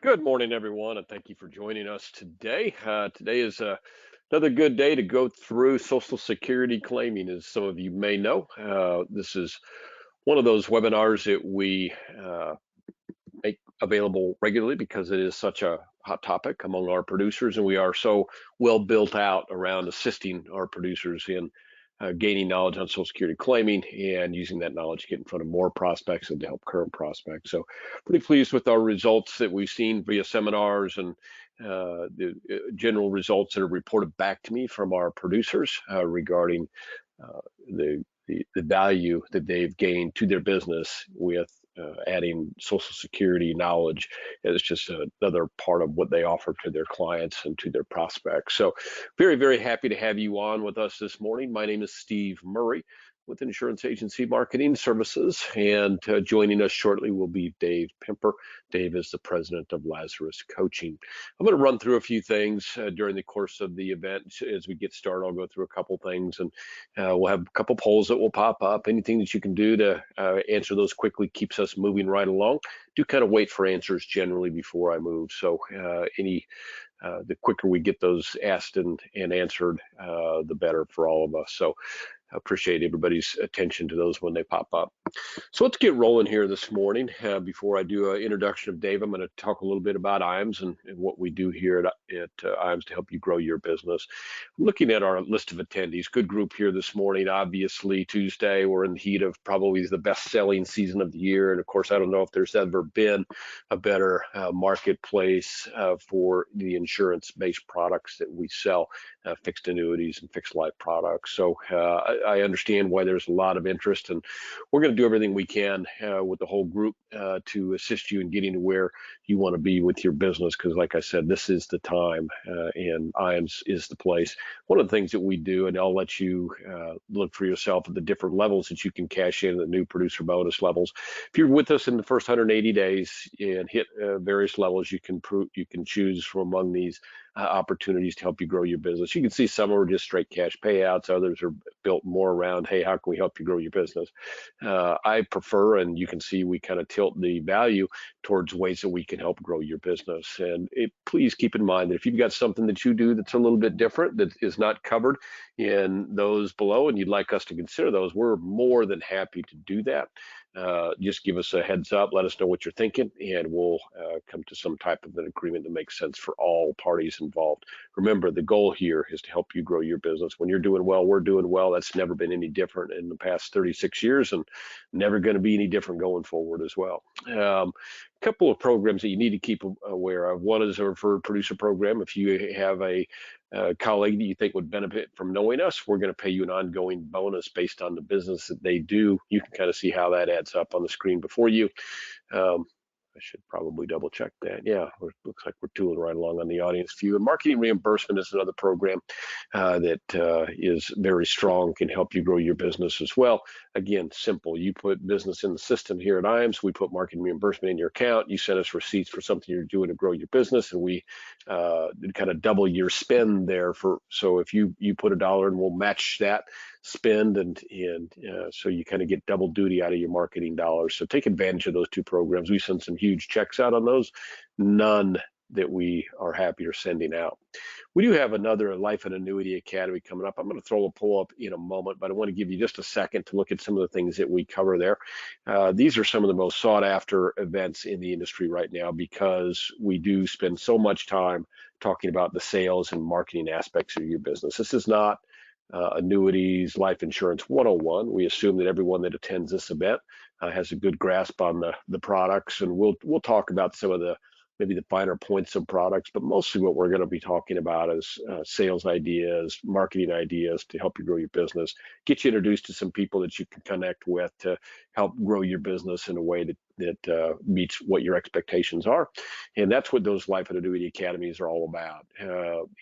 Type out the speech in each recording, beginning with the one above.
Good morning, everyone, and thank you for joining us today. Today is another good day to go through Social Security claiming. As some of you may know, this is one of those webinars that we make available regularly because it is such a hot topic among our producers, and we are so well built out around assisting our producers in gaining knowledge on Social Security claiming and using that knowledge to get in front of more prospects and to help current prospects. So, pretty pleased with our results that we've seen via seminars and the general results that are reported back to me from our producers regarding the value that they've gained to their business with adding Social Security knowledge. It's just another part of what they offer to their clients and to their prospects. So, very, very happy to have you on with us this morning. My name is Steve Murray with Insurance Agency Marketing Services, and joining us shortly will be Dave Pimper. Dave is the president of Lazarus Coaching. I'm going to run through a few things during the course of the event. As we get started, I'll go through a couple things, and we'll have a couple polls that will pop up. Anything that you can do to answer those quickly keeps us moving right along. Do kind of wait for answers generally before I move. So the quicker we get those asked and answered, the better for all of us. So I appreciate everybody's attention to those when they pop up. So let's get rolling here this morning. Before I do an introduction of Dave, I'm going to talk a little bit about IAMS and what we do here at IAMS to help you grow your business. I'm looking at our list of attendees. Good group here this morning. Obviously, Tuesday, we're in the heat of probably the best-selling season of the year. And of course, I don't know if there's ever been a better marketplace for the insurance-based products that we sell, fixed annuities and fixed life products. So I understand why there's a lot of interest, and we're going to do everything we can with the whole group to assist you in getting to where you want to be with your business. Because, like I said, this is the time, and IAMS is the place. One of the things that we do, and I'll let you look for yourself at the different levels that you can cash in, the new producer bonus levels. If you're with us in the first 180 days and hit various levels, you can choose from among these opportunities to help you grow your business. You can see some are just straight cash payouts. Others are built more around, hey, how can we help you grow your business? I prefer, and you can see we kind of tilt the value towards ways that we can help grow your business. And please keep in mind that if you've got something that you do that's a little bit different, that is not covered in those below, and you'd like us to consider those, we're more than happy to do that. Just give us a heads up, let us know what you're thinking, and we'll come to some type of an agreement that makes sense for all parties involved. Remember, the goal here is to help you grow your business. When you're doing well, we're doing well. That's never been any different in the past 36 years and never going to be any different going forward as well. Couple of programs that you need to keep aware of. One is a referred producer program. If you have a colleague that you think would benefit from knowing us, we're going to pay you an ongoing bonus based on the business that they do. You can kind of see how that adds up on the screen before you. I should probably double check that. Yeah, it looks like we're tooling right along on the audience view. And marketing reimbursement is another program that is very strong, can help you grow your business as well. Again, simple. You put business in the system here at IAMS. We put marketing reimbursement in your account. You send us receipts for something you're doing to grow your business, and we kind of double your spend there. So if you put $1 in, we'll match that spend, and so you kind of get double duty out of your marketing dollars. So take advantage of those two programs. We send some huge checks out on those, none that we are happier sending out. We do have another Life and Annuity Academy coming up. I'm going to throw a poll up in a moment, but I want to give you just a second to look at some of the things that we cover there. These are some of the most sought after events in the industry right now because we do spend so much time talking about the sales and marketing aspects of your business. This is not annuities, life insurance 101. We assume that everyone that attends this event has a good grasp on the products, and we'll talk about some of the maybe the finer points of products, but mostly what we're going to be talking about is sales ideas, marketing ideas to help you grow your business, get you introduced to some people that you can connect with to help grow your business in a way that meets what your expectations are. And that's what those Life and Annuity Academies are all about.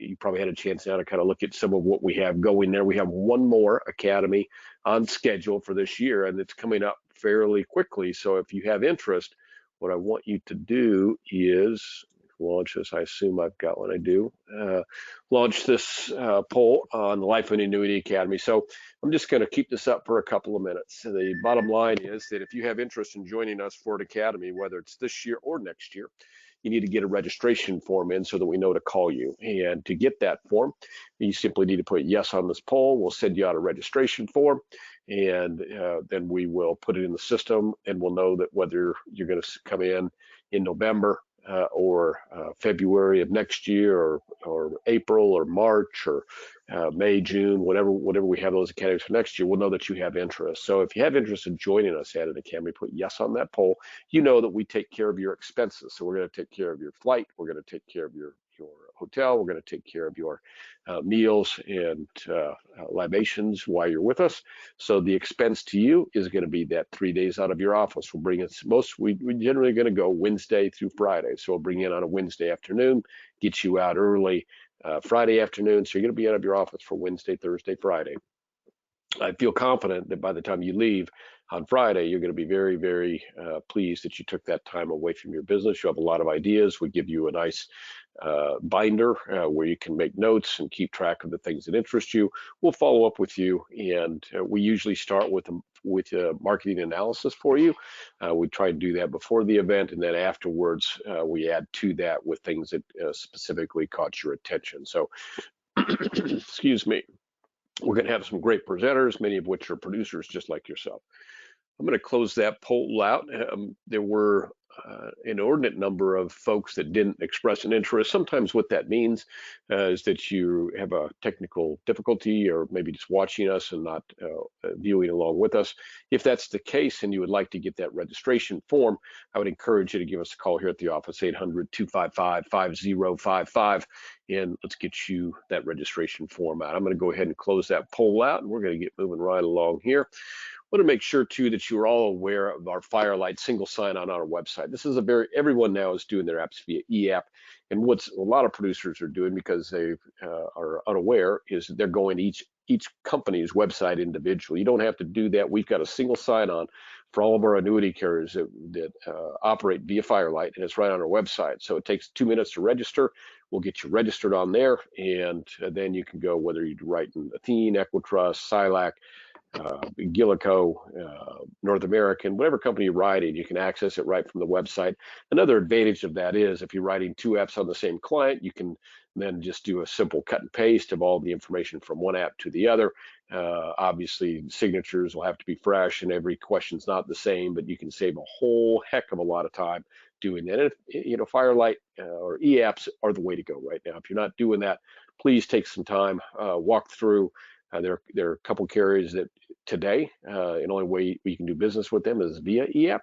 You probably had a chance now to kind of look at some of what we have going there. We have one more academy on schedule for this year, and it's coming up fairly quickly. So if you have interest, what I want you to do is launch this. I assume I've got one. I do. Launch this poll on the Life and Annuity Academy. So I'm just going to keep this up for a couple of minutes. The bottom line is that if you have interest in joining us for an academy, whether it's this year or next year, you need to get a registration form in so that we know to call you. And to get that form, you simply need to put yes on this poll. We'll send you out a registration form, and then we will put it in the system, and we'll know that whether you're going to come in November or February of next year, or April or March or May, June, whatever we have those academies for next year, we'll know that you have interest. So if you have interest in joining us at an academy, put yes on that poll. You know that we take care of your expenses. So we're going to take care of your flight. We're going to take care of your hotel. We're going to take care of your meals and libations while you're with us. So the expense to you is going to be that 3 days out of your office. We'll bring it we generally going to go Wednesday through Friday. So we'll bring you in on a Wednesday afternoon, get you out early Friday afternoon. So you're going to be out of your office for Wednesday, Thursday, Friday. I feel confident that by the time you leave on Friday, you're going to be very, very pleased that you took that time away from your business. You have a lot of ideas. We give you a nice binder where you can make notes and keep track of the things that interest you. We'll follow up with you, and we usually start with a marketing analysis for you. We try to do that before the event, and then afterwards we add to that with things that specifically caught your attention. So, excuse me. We're going to have some great presenters, many of which are producers just like yourself. I'm going to close that poll out. There were an inordinate number of folks that didn't express an interest. Sometimes what that means is that you have a technical difficulty, or maybe just watching us and not viewing along with us. If that's the case and you would like to get that registration form, I would encourage you to give us a call here at the office, 800-255-5055, and let's get you that registration form out. I'm going to go ahead and close that poll out, and we're going to get moving right along here. I want to make sure too that you're all aware of our Firelight single sign-on on our website. This is everyone now is doing their apps via e-app, and what's a lot of producers are doing because they are unaware is that they're going to each company's website individually. You don't have to do that. We've got a single sign-on for all of our annuity carriers that operate via Firelight, and it's right on our website. So it takes 2 minutes to register. We'll get you registered on there, and then you can go whether you're writing Athene, Equitrust, Silac, Gillico, North American, whatever company you're writing, you can access it right from the website. Another advantage of that is if you're writing 2 apps on the same client, you can then just do a simple cut and paste of all the information from one app to the other. Obviously, signatures will have to be fresh, and every question's not the same, but you can save a whole heck of a lot of time doing that. And if, Firelight or e-apps are the way to go right now. If you're not doing that, please take some time, walk through. There are a couple carriers that today, the only way you can do business with them is via e-app.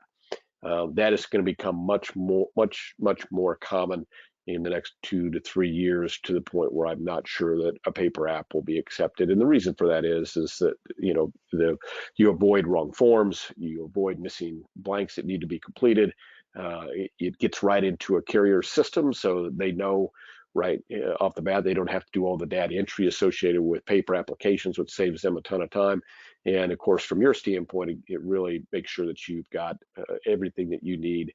That is going to become much more common in the next 2 to 3 years, to the point where I'm not sure that a paper app will be accepted. And the reason for that is that you avoid wrong forms, you avoid missing blanks that need to be completed. It gets right into a carrier system, so they know right off the bat they don't have to do all the data entry associated with paper applications, which saves them a ton of time. And of course, from your standpoint, it really makes sure that you've got everything that you need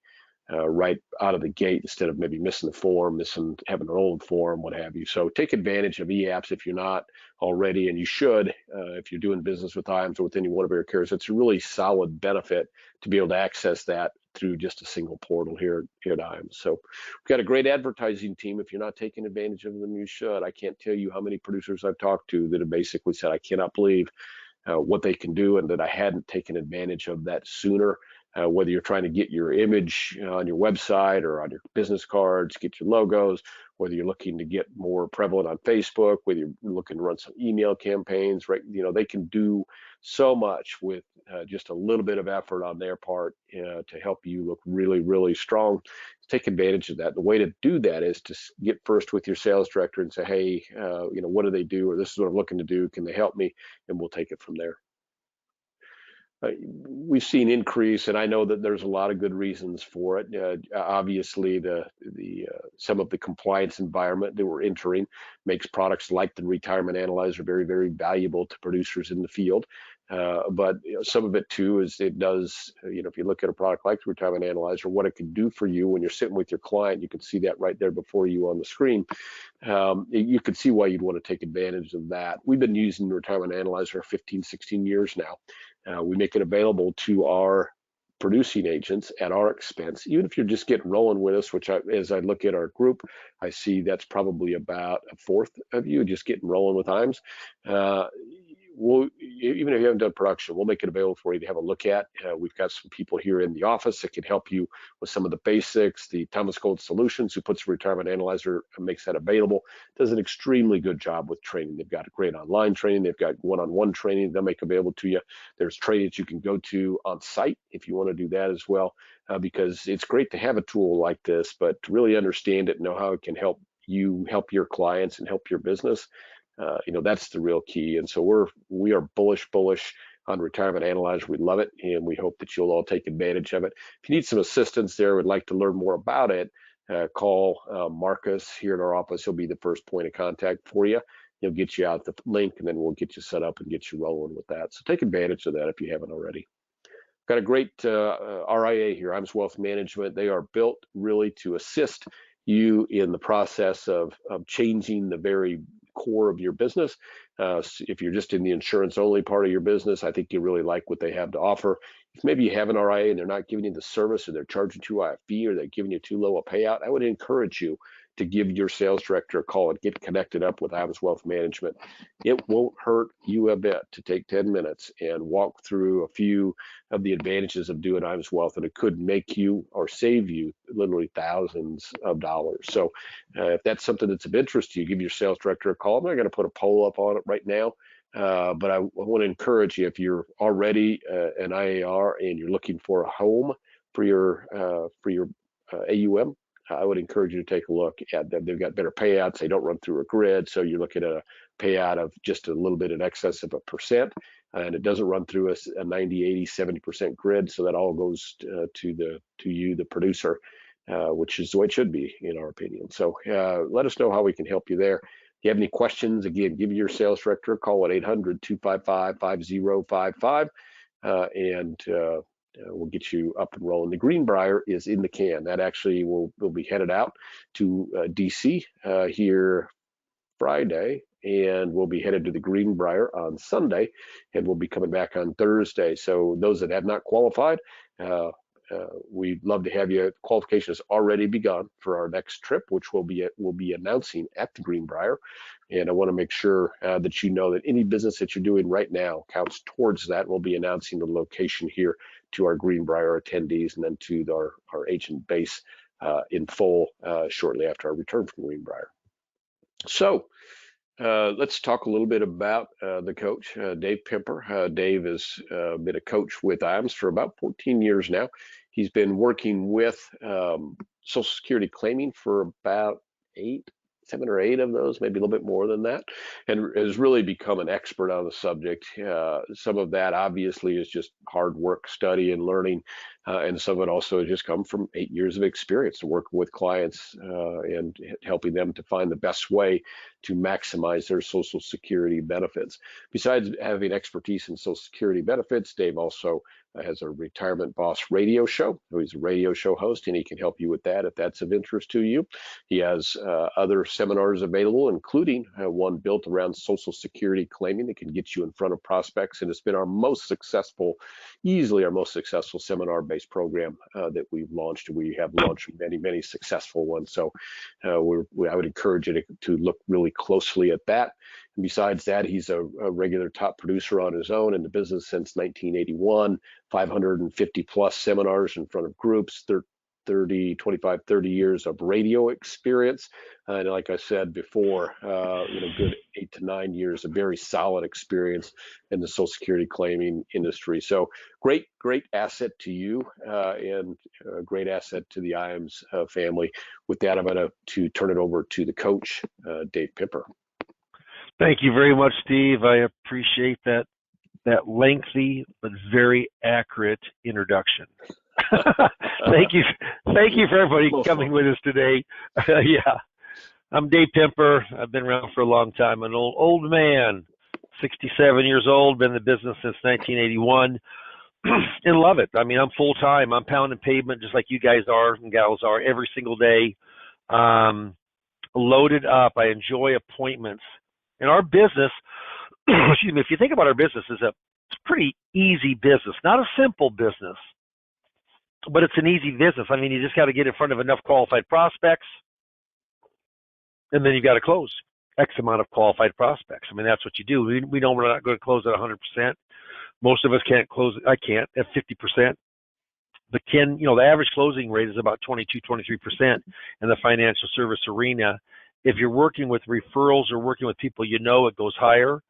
right out of the gate, instead of maybe missing the form, having an old form, what have you. So take advantage of e-apps if you're not already, and you should if you're doing business with IAMS or with any one of our carriers. It's a really solid benefit to be able to access that through just a single portal here at IAMS. So we've got a great advertising team. If you're not taking advantage of them, you should. I can't tell you how many producers I've talked to that have basically said, I cannot believe what they can do, and that I hadn't taken advantage of that sooner. Whether you're trying to get your image on your website or on your business cards, get your logos, whether you're looking to get more prevalent on Facebook, whether you're looking to run some email campaigns, right? They can do so much with just a little bit of effort on their part to help you look really, really strong. Take advantage of that. The way to do that is to get first with your sales director and say, hey, what do they do? Or this is what I'm looking to do. Can they help me? And we'll take it from there. We've seen increase, and I know that there's a lot of good reasons for it. Obviously, some of the compliance environment that we're entering makes products like the Retirement Analyzer very, very valuable to producers in the field. But some of it too is it does, if you look at a product like the Retirement Analyzer, what it can do for you when you're sitting with your client, you can see that right there before you on the screen. You can see why you'd want to take advantage of that. We've been using the Retirement Analyzer 15, 16 years now. We make it available to our producing agents at our expense, even if you're just getting rolling with us, which as I look at our group, I see that's probably about a fourth of you just getting rolling with IAMS. Even if you haven't done production, we'll make it available for you to have a look at. We've got some people here in the office that can help you with some of the basics. The Thomas Gold Solutions, who puts a retirement analyzer and makes that available, does an extremely good job with training. They've got great online training. They've got one-on-one training they'll make available to you. There's trainings you can go to on site if you want to do that as well, because it's great to have a tool like this, but to really understand it and know how it can help you help your clients and help your business, that's the real key. And so we are bullish on Retirement Analyzer. We love it, and we hope that you'll all take advantage of it. If you need some assistance there, would like to learn more about it, call Marcus here in our office. He'll be the first point of contact for you. He'll get you out the link, and then we'll get you set up and get you rolling with that. So take advantage of that if you haven't already. Got a great RIA here, IAMS Wealth Management. They are built really to assist you in the process of changing the very core of your business. If you're just in the insurance only part of your business, I think you really like what they have to offer. If maybe you have an RIA and they're not giving you the service, or they're charging too high a fee, or they're giving you too low a payout, I would encourage you to give your sales director a call and get connected up with IAMS Wealth Management. It won't hurt you a bit to take 10 minutes and walk through a few of the advantages of doing IAMS Wealth, and it could make you or save you literally thousands of dollars. So if that's something that's of interest to you, give your sales director a call. I'm not going to put a poll up on it right now, but I want to encourage you, if you're already an IAR and you're looking for a home for your AUM, I would encourage you to take a look at them. They've got better payouts. They don't run through a grid, so you're looking at a payout of just a little bit in excess of 1%, and it doesn't run through a 90, 80, 70% grid, so that all goes to you, the producer, which is the way it should be, in our opinion. So let us know how we can help you there. If you have any questions, again, give your sales director a call at 800-255-5055, and we'll get you up and rolling. The Greenbrier is in the can. That actually will be headed out to DC here Friday, and we'll be headed to the Greenbrier on Sunday, and we'll be coming back on Thursday. So those that have not qualified, we'd love to have you. Qualification has already begun for our next trip, which we'll be announcing at the Greenbrier. And I want to make sure that you know that any business that you're doing right now counts towards that. We'll be announcing the location here to our Greenbrier attendees, and then to our agent base in full shortly after our return from Greenbrier. So let's talk a little bit about the coach, Dave Pimper. Dave has been a coach with IAMS for about 14 years now. He's been working with Social Security claiming for about 7 or 8 of those, maybe a little bit more than that, and has really become an expert on the subject. Some of that obviously is just hard work, study, and learning, and some of it also has just come from 8 years of experience working with clients and helping them to find the best way to maximize their Social Security benefits. Besides having expertise in Social Security benefits, Dave also has a Retirement Boss radio show. He's a radio show host, and he can help you with that if that's of interest to you. He has other seminars available, including one built around Social Security claiming that can get you in front of prospects, and it's been easily our most successful seminar-based program that we've launched. We have launched many successful ones, so I would encourage you to look really closely at that. And besides that, he's a regular top producer on his own in the business since 1981, 550 plus seminars in front of groups, 25, 30 years of radio experience. And like I said before, good 8 to 9 years of very solid experience in the Social Security claiming industry. So great asset to you and a great asset to the IAMS family. With that, I'm going to turn it over to the coach, Dave Pimper. Thank you very much, Steve. I appreciate that lengthy but very accurate introduction. Thank you for everybody coming with us today. Yeah, I'm Dave Pimper. I've been around for a long time. I'm an old man, 67 years old, been in the business since 1981, and love it. I mean, I'm full time. I'm pounding pavement just like you guys are and gals are every single day. Loaded up. I enjoy appointments. And our business, excuse me, if you think about our business, it's a pretty easy business, not a simple business. but it's an easy business. I mean, you just got to get in front of enough qualified prospects, and then you've got to close X amount of qualified prospects. I mean, that's what you do. We know we're not going to close at 100%. Most of us can't close. I can't at 50%. But the average closing rate is about 22, 23% in the financial service arena. If you're working with referrals or working with people it goes higher.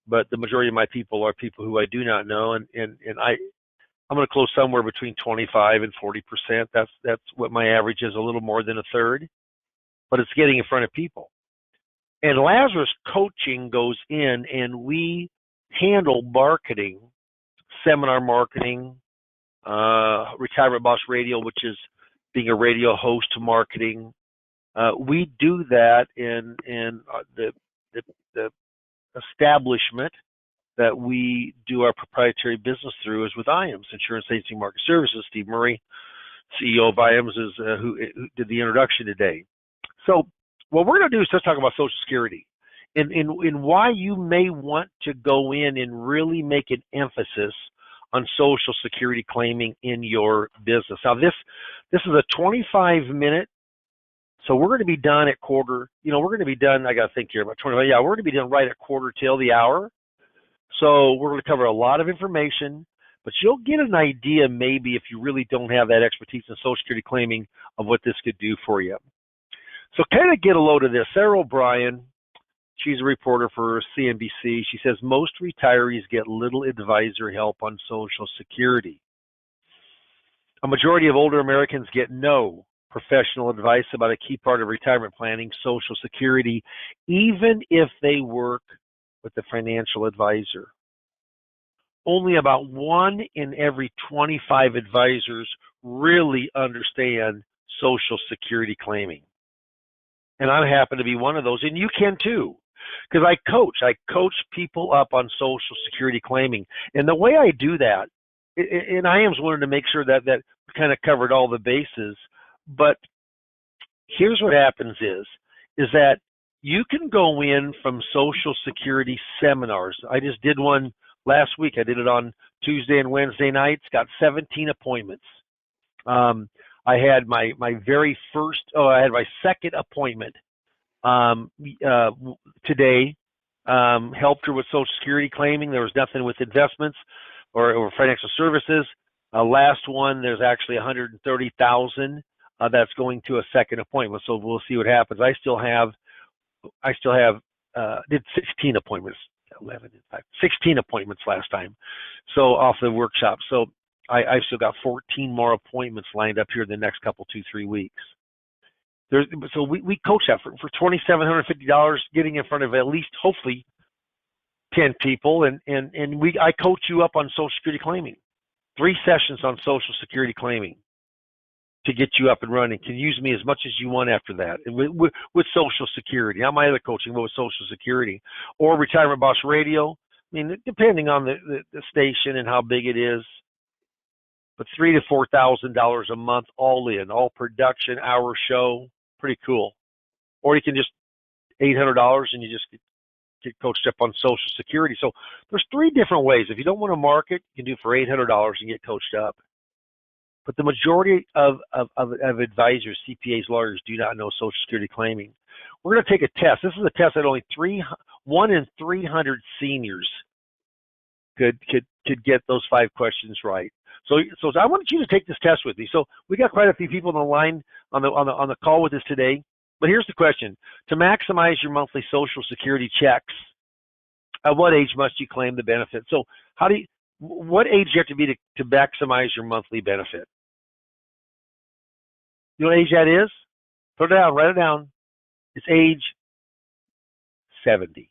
But the majority of my people are people who I do not know, and I'm going to close somewhere between 25 and 40%. That's what my average is, a little more than a third. But it's getting in front of people. And Lazarus Coaching goes in, and we handle marketing, seminar marketing, Retirement Boss Radio, which is being a radio host marketing. We do that in the establishment that we do our proprietary business through is with IAMS, Insurance Agency Market Services. Steve Murray, CEO of IAMS, is who did the introduction today. So what we're going to do is just talk about Social Security and why you may want to go in and really make an emphasis on Social Security claiming in your business. Now, this is a 25-minute, so we're going to be done at quarter. We're going to be done, I got to think here, about 25. Yeah, we're going to be done right at quarter till the hour. So we're going to cover a lot of information, but you'll get an idea maybe if you really don't have that expertise in Social Security claiming of what this could do for you. So kind of get a load of this. Sarah O'Brien, she's a reporter for CNBC. She says most retirees get little advisor help on Social Security. A majority of older Americans get no professional advice about a key part of retirement planning, Social Security, even if they work with a financial advisor. Only about 1 in every 25 advisors really understand Social Security claiming. And I happen to be one of those, and you can too. Because I coach people up on Social Security claiming. And the way I do that, and I am wanting to make sure that we kind of covered all the bases, but here's what happens is that you can go in from Social Security seminars. I just did one last week. I did it on Tuesday and Wednesday nights, got 17 appointments. I had my second appointment today, helped her with Social Security claiming. There was nothing with investments or financial services. Last one, there's actually 130,000 that's going to a second appointment. So we'll see what happens. I still have did 16 appointments, 11 and 5, 16 appointments last time. So off the workshop. So I've still got 14 more appointments lined up here in the next couple, 2-3 weeks. So we coach that for $2,750, getting in front of at least hopefully 10 people, and I coach you up on Social Security claiming. 3 sessions on Social Security claiming to get you up and running. Can use me as much as you want after that, and with Social Security. Not my other coaching, but with Social Security or Retirement Boss Radio. I mean, depending on the station and how big it is. But $3,000 to $4,000 a month, all in, all production, hour show, pretty cool. Or you can just $800 and you just get coached up on Social Security. So there's 3 different ways. If you don't want to market, you can do it for $800 and get coached up. But the majority of advisors, CPAs, lawyers do not know Social Security claiming. We're going to take a test. This is a test that only 1 in 300 seniors could get those 5 questions right. So I want you to take this test with me. So we got quite a few people on the line on the call with us today. But here's the question: to maximize your monthly Social Security checks, at what age must you claim the benefit? So what age do you have to be to maximize your monthly benefit? You know what age that is? Put it down, write it down. It's age 70.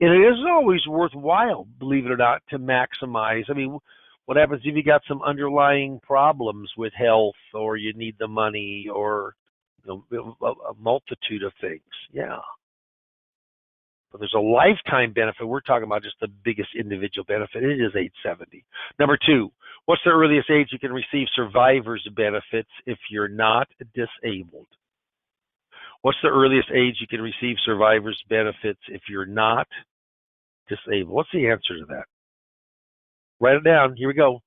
And it isn't always worthwhile, believe it or not, to maximize. I mean, what happens if you got some underlying problems with health, or you need the money, or a multitude of things? Yeah. But there's a lifetime benefit. We're talking about just the biggest individual benefit. It is age 70. Number 2, what's the earliest age you can receive survivor's benefits if you're not disabled? What's the earliest age you can receive survivor's benefits if you're not disabled? What's the answer to that? Write it down. Here we go.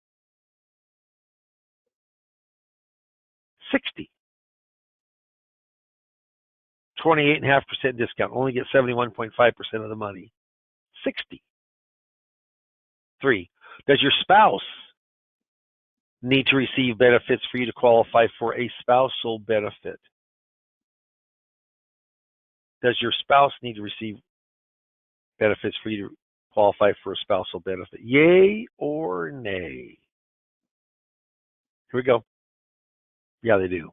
60. 28.5% discount. Only get 71.5% of the money. 60. 3. Does your spouse need to receive benefits for you to qualify for a spousal benefit? Does your spouse need to receive benefits for you to qualify for a spousal benefit? Yay or nay? Here we go. Yeah, they do.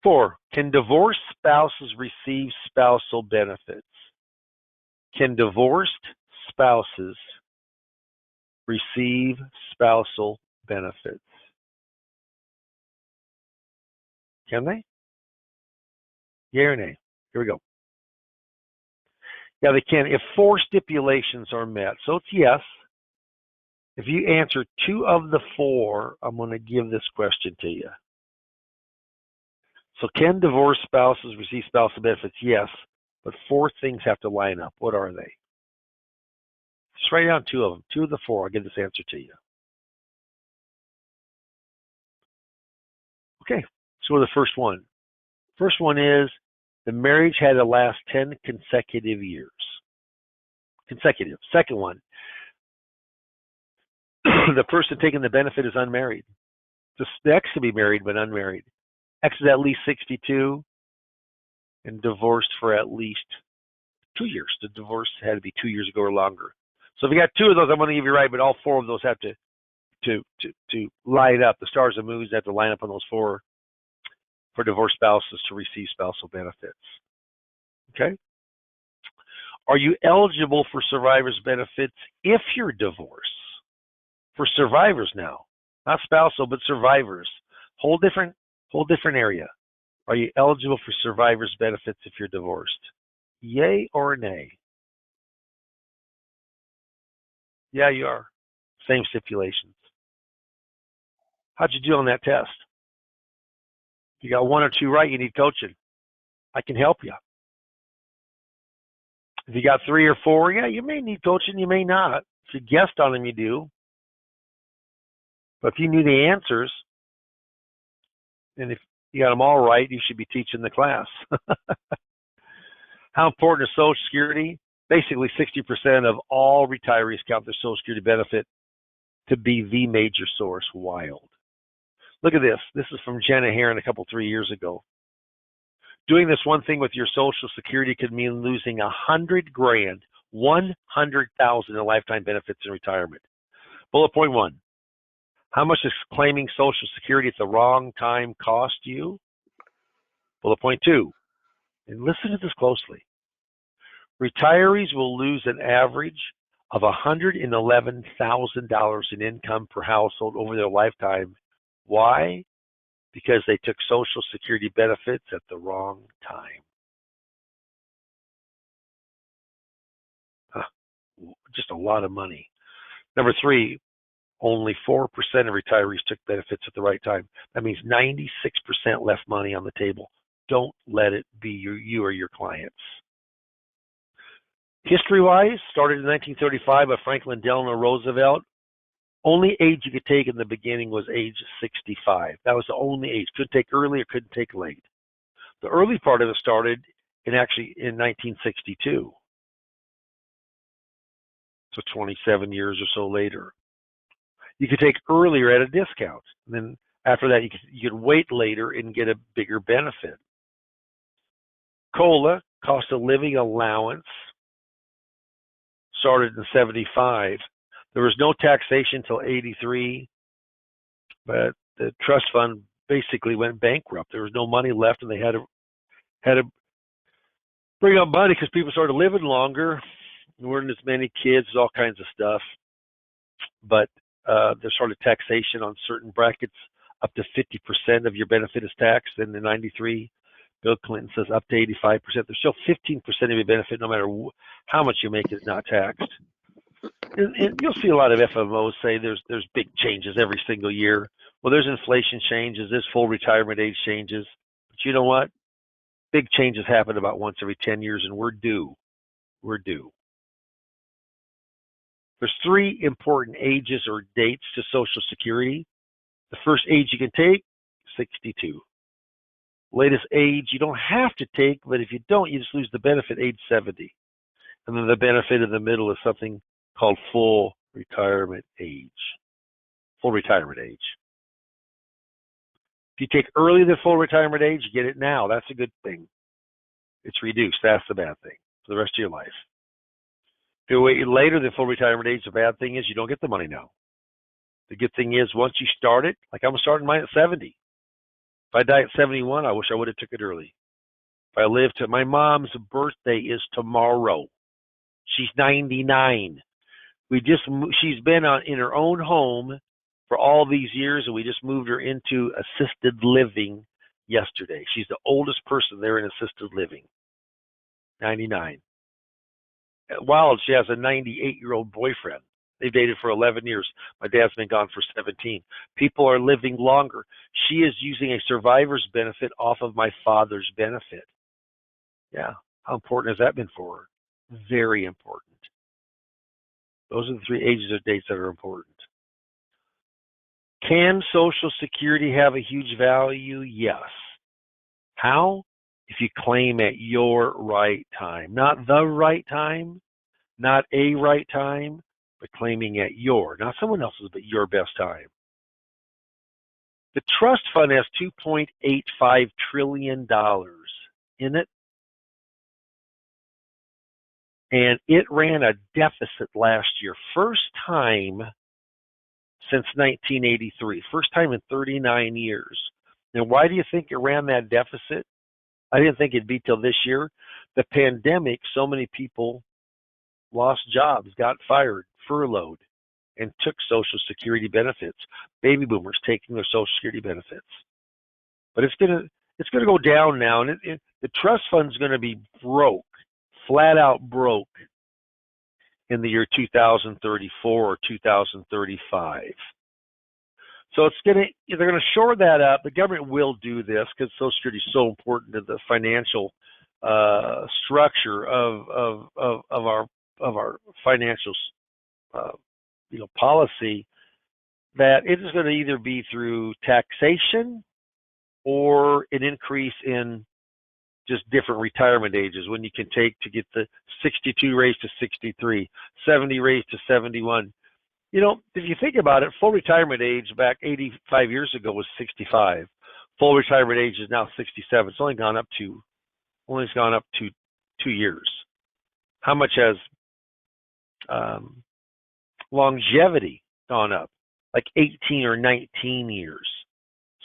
4. Can divorced spouses receive spousal benefits? Can divorced spouses receive spousal benefits? Can they? Yay or nay? Here we go. Yeah, they can if 4 stipulations are met. So it's yes. If you answer 2 of the 4, I'm going to give this question to you. So can divorced spouses receive spousal benefits? Yes, but 4 things have to line up. What are they? Just write down 2 of them. 2 of the 4. I'll give this answer to you. Okay, so the first one. First one is the marriage had to last 10 consecutive years. Consecutive. Second one, the person taking the benefit is unmarried. The ex can be married but unmarried. Ex is at least 62 and divorced for at least 2 years. The divorce had to be 2 years ago or longer. So if you got 2 of those, I'm going to give you right, but all 4 of those have to line up. The stars and moons have to line up on those 4 for divorced spouses to receive spousal benefits. Okay? Are you eligible for survivor's benefits if you're divorced? For survivors now, not spousal, but survivors. Whole different area. Are you eligible for survivor's benefits if you're divorced? Yay or nay? Yeah, you are. Same stipulations. How'd you do on that test? You got 1 or 2 right, you need coaching. I can help you. If you got 3 or 4, yeah, you may need coaching, you may not. If you guessed on them, you do. But if you knew the answers, and if you got them all right, you should be teaching the class. How important is Social Security? Basically, 60% of all retirees count their Social Security benefit to be the major source. Wild. Look at this. This is from Jenna Heron 3 years ago. Doing this one thing with your Social Security could mean losing $100,000, $100,000 in lifetime benefits in retirement. Bullet point 1. How much does claiming Social Security at the wrong time cost you? Bullet point 2. And listen to this closely. Retirees will lose an average of $111,000 in income per household over their lifetime. Why? Because they took Social Security benefits at the wrong time. Just a lot of money. Number 3, only 4% of retirees took benefits at the right time. That means 96% left money on the table. Don't let it be you or your clients. History-wise, started in 1935 by Franklin Delano Roosevelt. Only age you could take in the beginning was age 65. That was the only age. Couldn't take early or couldn't take late. The early part of it started in 1962. So 27 years or so later. You could take earlier at a discount. And then after that, you could wait later and get a bigger benefit. COLA, cost of living allowance, started in 75. There was no taxation until 83, but the trust fund basically went bankrupt. There was no money left, and they had to bring up money because people started living longer. There weren't as many kids, all kinds of stuff. But there's sort of taxation on certain brackets. Up to 50% of your benefit is taxed. In the 93, Bill Clinton says up to 85%. There's still 15% of your benefit, no matter how much you make, is not taxed. And you'll see a lot of FMOs say there's big changes every single year. Well, there's inflation changes, there's full retirement age changes. But you know what? Big changes happen about once every 10 years, and we're due. We're due. There's 3 important ages or dates to Social Security. The first age you can take, 62. Latest age you don't have to take, but if you don't, you just lose the benefit, age 70. And then the benefit in the middle is something called full retirement age. Full retirement age. If you take early the full retirement age, you get it now. That's a good thing. It's reduced. That's the bad thing for the rest of your life. If you wait later than full retirement age, the bad thing is you don't get the money now. The good thing is once you start it, like I'm starting mine at 70. If I die at 71, I wish I would have took it early. If I live to, my mom's birthday is tomorrow. She's 99. She's been in her own home for all these years, and we just moved her into assisted living yesterday. She's the oldest person there in assisted living. 99. While she has a 98-year-old boyfriend. They've dated for 11 years. My dad's been gone for 17. People are living longer. She is using a survivor's benefit off of my father's benefit. Yeah. How important has that been for her? Very important. Those are the three ages or dates that are important. Can Social Security have a huge value? Yes. How? If you claim at your right time. Not the right time, not a right time, but claiming at your, not someone else's, but your best time. The trust fund has $2.85 trillion in it, and it ran a deficit last year. First time since 1983, first time in 39 years. And why do you think it ran that deficit? I didn't think it'd be till this year. The pandemic, so many people lost jobs, got fired, furloughed, and took Social Security benefits. Baby boomers taking their Social Security benefits. But it's gonna go down now, and the trust fund's gonna be broke, flat out broke, in the year 2034 or 2035. So they're gonna shore that up. The government will do this because Social Security is so important to the financial structure of our financial policy, that it is going to either be through taxation or an increase in just different retirement ages when you can take to get the 62 raised to 63, 70 raised to 71. If you think about it, full retirement age back 85 years ago was 65. Full retirement age is now 67. It's only gone up 2 years. How much has longevity gone up? Like 18 or 19 years.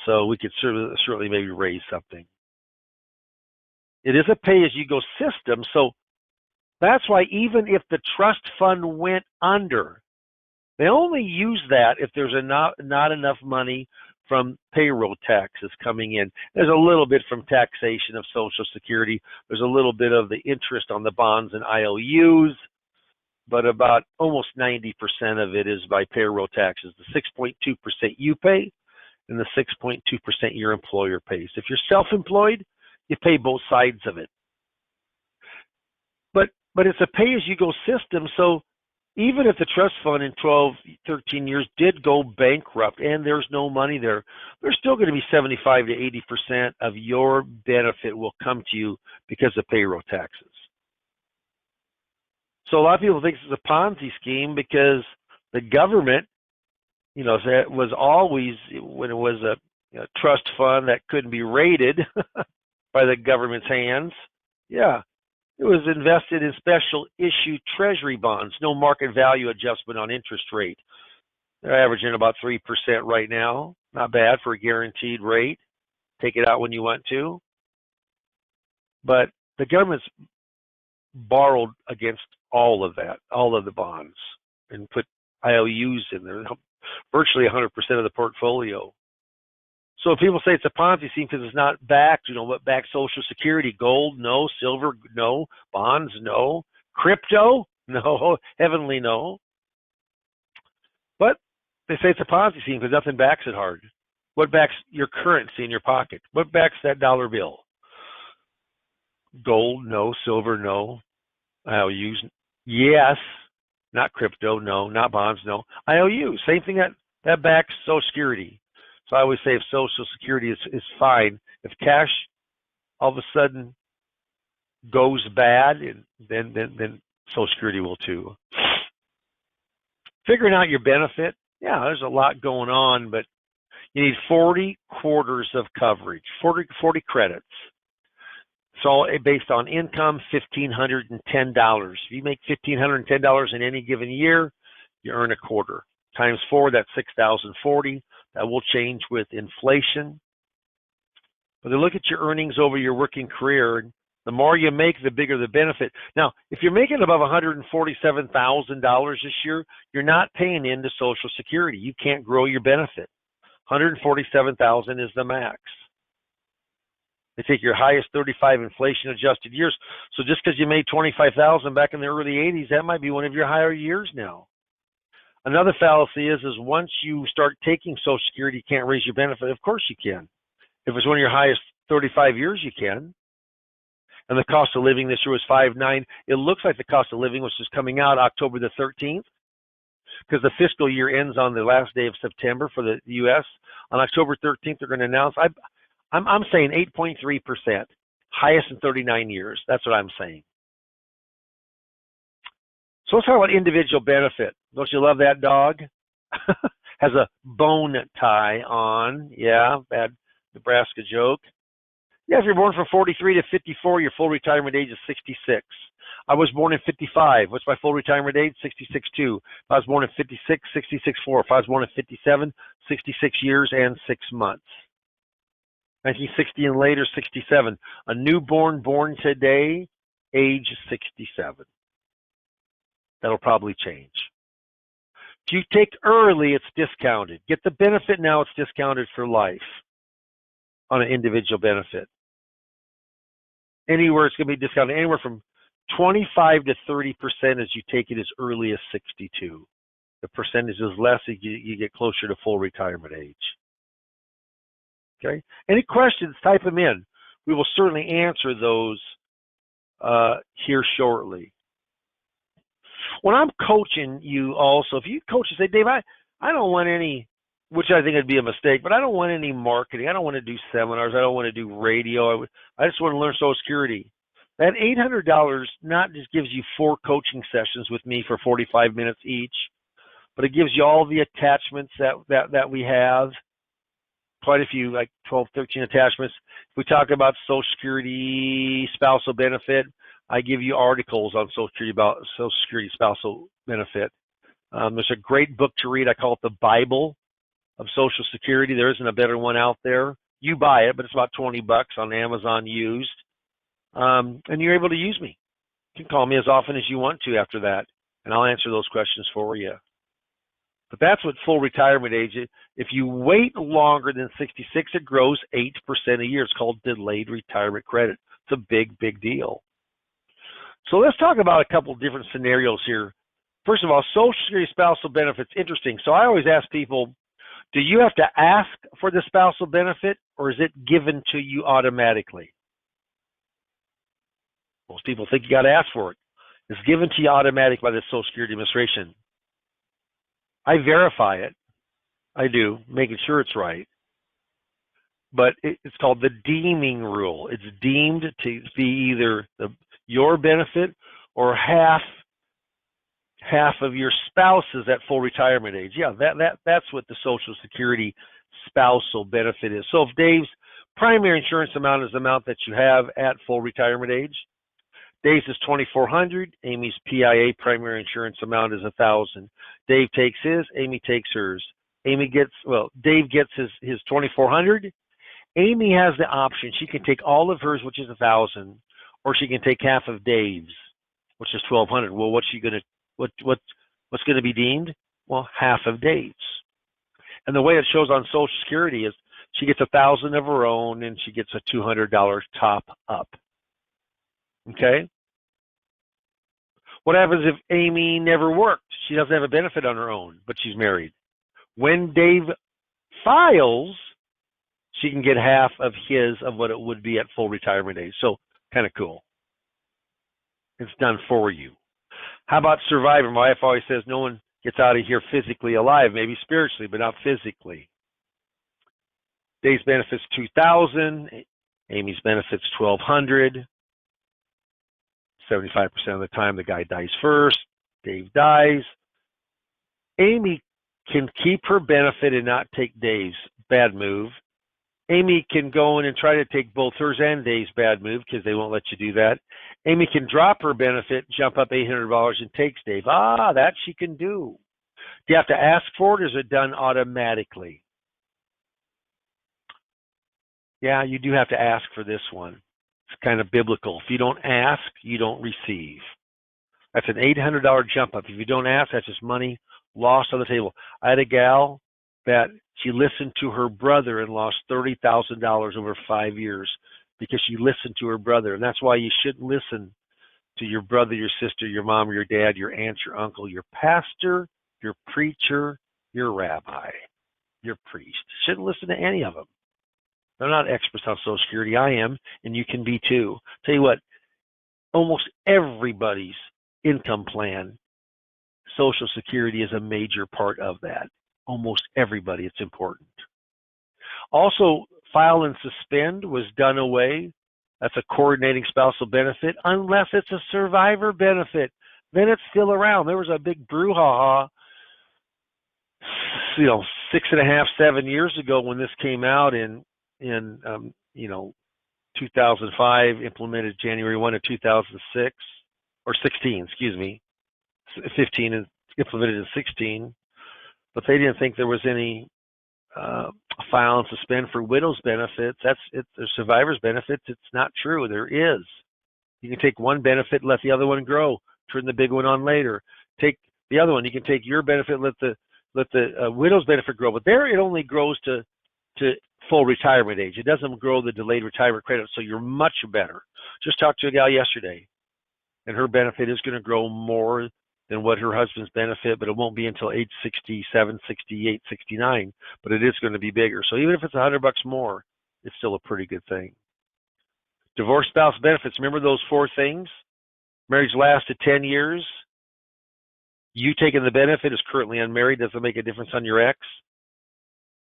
So we could certainly maybe raise something. It is a pay-as-you-go system, so that's why even if the trust fund went under, they only use that if there's not enough money from payroll taxes coming in. There's a little bit from taxation of Social Security. There's a little bit of the interest on the bonds and IOUs, but about almost 90% of it is by payroll taxes. The 6.2% you pay and the 6.2% your employer pays. If you're self-employed, you pay both sides of it. But it's a pay-as-you-go system, so even if the trust fund in 12, 13 years did go bankrupt and there's no money there, there's still going to be 75 to 80% of your benefit will come to you because of payroll taxes. So a lot of people think this is a Ponzi scheme because the government, it was always, when it was a trust fund that couldn't be rated by the government's hands, it was invested in special issue treasury bonds, no market value adjustment on interest rate. They're averaging about 3% right now. Not bad for a guaranteed rate. Take it out when you want to. But the government's borrowed against all of that, all of the bonds, and put IOUs in there, virtually 100% of the portfolio. So people say it's a Ponzi scheme because it's not backed. What backs Social Security? Gold? No. Silver? No. Bonds? No. Crypto? No. Heavenly? No. But they say it's a Ponzi scheme because nothing backs it hard. What backs your currency in your pocket? What backs that dollar bill? Gold? No. Silver? No. IOUs? Yes. Not crypto? No. Not bonds? No. IOUs? Same thing that backs Social Security. So I always say if Social Security is fine, if cash all of a sudden goes bad, then Social Security will too. Figuring out your benefit, yeah, there's a lot going on, but you need 40 quarters of coverage, 40 credits. It's all based on income, $1,510. If you make $1,510 in any given year, you earn a quarter. Times 4, that's 6,040. That will change with inflation. But they look at your earnings over your working career. The more you make, the bigger the benefit. Now, if you're making above $147,000 this year, you're not paying into Social Security. You can't grow your benefit. $147,000 is the max. They take your highest 35 inflation-adjusted years. So just because you made $25,000 back in the early '80s, that might be one of your higher years now. Another fallacy is once you start taking Social Security, you can't raise your benefit. Of course you can. If it's one of your highest 35 years, you can. And the cost of living this year was 5.9. It looks like the cost of living, which is coming out October the 13th, because the fiscal year ends on the last day of September for the U.S. On October 13th, they're going to announce. I'm saying 8.3%, highest in 39 years. That's what I'm saying. So let's talk about individual benefit. Don't you love that dog? Has a bone tie on. Yeah, bad Nebraska joke. Yeah, if you're born from 43 to 54, your full retirement age is 66. I was born in 55. What's my full retirement age? 66 too. If I was born in 56, 66 4. If I was born in 57, 66 years and 6 months. 1960 and later, 67. A newborn born today, age 67. That'll probably change. If you take early, it's discounted. Get the benefit now, it's discounted for life on an individual benefit. Anywhere it's going to be discounted, anywhere from 25 to 30% as you take it as early as 62. The percentage is less as you get closer to full retirement age. Okay. Any questions, type them in. We will certainly answer those here shortly. When I'm coaching you also, if you coach and say, Dave, I don't want any, which I think would be a mistake, but I don't want any marketing. I don't want to do seminars. I don't want to do radio. I just want to learn Social Security. That $800 not just gives you 4 coaching sessions with me for 45 minutes each, but it gives you all the attachments that we have. Quite a few, like 12, 13 attachments. If we talk about Social Security spousal benefit, I give you articles on Social Security about Social Security spousal benefit. There's a great book to read. I call it the Bible of Social Security. There isn't a better one out there. You buy it, but it's about $20 on Amazon used. And you're able to use me. You can call me as often as you want to after that, and I'll answer those questions for you. But that's what full retirement age is. If you wait longer than 66, it grows 8% a year. It's called delayed retirement credit. It's a big, big deal. So let's talk about a couple different scenarios here. First of all, Social Security spousal benefits, interesting. So I always ask people, do you have to ask for the spousal benefit, or is it given to you automatically? Most people think you got to ask for it. It's given to you automatically by the Social Security Administration. I verify it. I do, making sure it's right. But it's called the deeming rule. It's deemed to be either your benefit or half of your spouse's at full retirement age. Yeah, that's what the Social Security spousal benefit is. So if Dave's primary insurance amount is the amount that you have at full retirement age, Dave's is $2,400. Amy's PIA primary insurance amount is $1,000. Dave takes his. Amy takes hers. Dave gets his $2,400. Amy has the option. She can take all of hers, which is $1,000, or she can take half of Dave's, which is $1,200. Well, what's going to be deemed? Well, half of Dave's. And the way it shows on Social Security is she gets $1,000 of her own, and she gets a $200 top up. Okay. What happens if Amy never worked? She doesn't have a benefit on her own, but she's married. When Dave files, she can get half of what it would be at full retirement age. So kind of cool. It's done for you. How about survivor? My wife always says no one gets out of here physically alive, maybe spiritually, but not physically. Dave's benefits 2,000. Amy's benefits 1,200. 75% of the time, the guy dies first. Dave dies. Amy can keep her benefit and not take Dave's. Bad move. Amy can go in and try to take both hers and Dave's. Bad move, because they won't let you do that. Amy can drop her benefit, jump up $800 and takes Dave. That she can do. Do you have to ask for it, or is it done automatically? Yeah, you do have to ask for this one. It's kind of biblical. If you don't ask, you don't receive. That's an $800 jump up. If you don't ask, that's just money lost on the table. I had a gal that she listened to her brother and lost $30,000 over 5 years because she listened to her brother. And that's why you shouldn't listen to your brother, your sister, your mom, your dad, your aunt, your uncle, your pastor, your preacher, your rabbi, your priest. Shouldn't listen to any of them. They're not experts on Social Security. I am, and you can be too. Tell you what, almost everybody's income plan, Social Security is a major part of that. Almost everybody, it's important. Also, file and suspend was done away. That's a coordinating spousal benefit, unless it's a survivor benefit. Then it's still around. There was a big brouhaha, 6.5, 7 years ago when this came out in 2005, implemented January 1 of 2006, or 16, 15 and implemented in 16. But they didn't think there was any file and suspend for widows benefits. The survivors benefits. It's not true. There is. You can take one benefit, let the other one grow, turn the big one on later. Take the other one. You can take your benefit, let the widow's benefit grow. But there, it only grows to full retirement age. It doesn't grow the delayed retirement credit. So you're much better. Just talked to a gal yesterday, and her benefit is going to grow more than what her husband's benefit, but it won't be until age 67, 68, 69, but it is going to be bigger. So even if it's $100 more, it's still a pretty good thing. Divorced spouse benefits, remember those 4 things? Marriage lasted 10 years. You taking the benefit is currently unmarried, doesn't make a difference on your ex.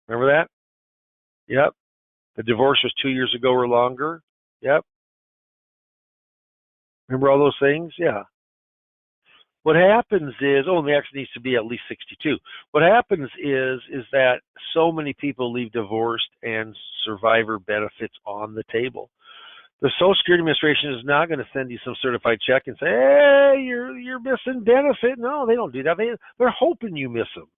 Remember that? Yep. The divorce was 2 years ago or longer. Yep. Remember all those things? Yeah. What happens is, and the ex needs to be at least 62. What happens is that so many people leave divorced and survivor benefits on the table. The Social Security Administration is not going to send you some certified check and say, hey, you're missing benefit. No, they don't do that. They're hoping you miss them.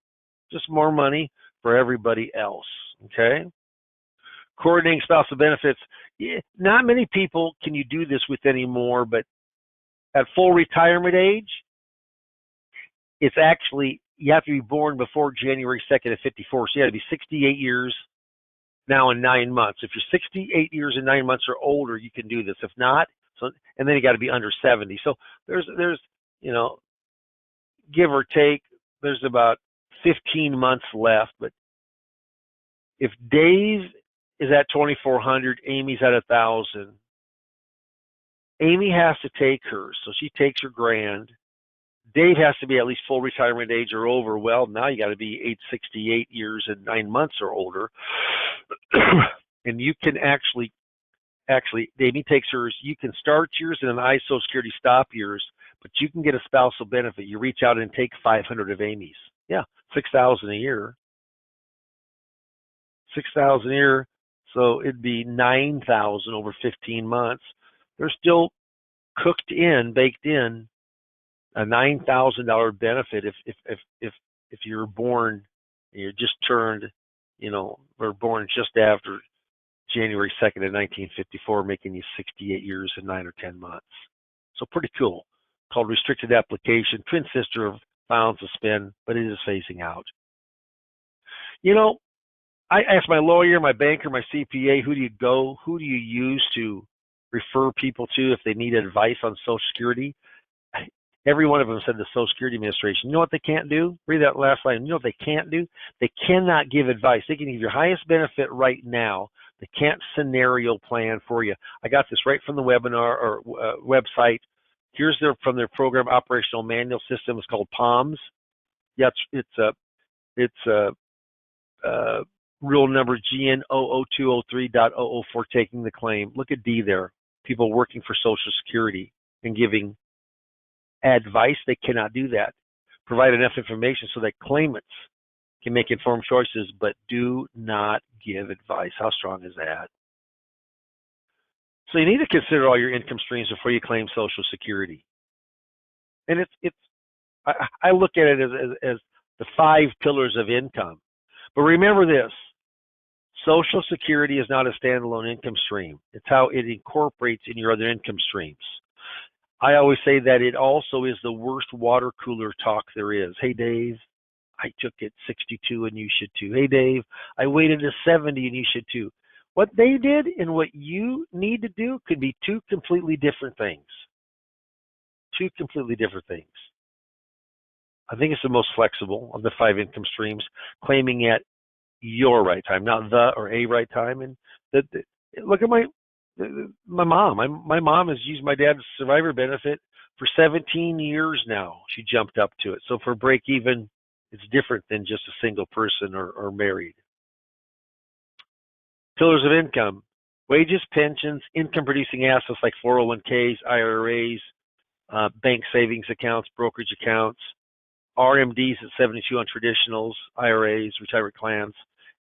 Just more money for everybody else, okay? Coordinating spousal benefits. Not many people can you do this with anymore, but at full retirement age, it's actually, you have to be born before January 2nd of 54. So you have to be 68 years now in 9 months. If you're 68 years and 9 months or older, you can do this. If not, and then you got to be under 70. So there's give or take, there's about 15 months left. But if Dave is at 2,400, Amy's at 1,000. Amy has to take hers, so she takes her grand. Dave has to be at least full retirement age or over. Well, now you got to be age 68 years and 9 months or older. And you can actually, Amy takes hers. You can start yours and then Social Security stop yours, but you can get a spousal benefit. You reach out and take 500 of Amy's. Yeah, $6,000 a year. $6,000 a year, so it'd be $9,000 over 15 months. They're still baked in. A $9,000 benefit if you're born, you're just turned, were born just after January 2nd of 1954, making you 68 years and 9 or 10 months. So pretty cool. Called restricted application, twin sister of file and suspend, but it is phasing out. I asked my lawyer, my banker, my CPA, who do you use to refer people to if they need advice on Social Security? Every one of them said the Social Security Administration. You know what they can't do? Read that last line. You know what they can't do? They cannot give advice. They can give your highest benefit right now. They can't scenario plan for you. I got this right from the webinar or website. Here's from their program operational manual system. It's called POMS. Yeah, it's Rule number GN00203.004, taking the claim. Look at D there. People working for Social Security and giving advice. They cannot do that. Provide enough information so that claimants can make informed choices, but do not give advice. How strong is that? So you need to consider all your income streams before you claim Social Security. And I look at it as the 5 pillars of income. But remember this, Social Security is not a standalone income stream. It's how it incorporates in your other income streams. I always say that it also is the worst water cooler talk there is. Hey, Dave, I took it 62 and you should too. Hey, Dave, I waited to 70 and you should too. What they did and what you need to do could be 2 completely different things. 2 completely different things. I think it's the most flexible of the 5 income streams, claiming at your right time, not the or a right time. And look at my mom. My mom has used my dad's survivor benefit for 17 years now. She jumped up to it. So for break even, it's different than just a single person or married. Pillars of income: wages, pensions, income producing assets like 401ks, IRAs, bank savings accounts, brokerage accounts, RMDs at 72 on traditionals, IRAs, retirement plans,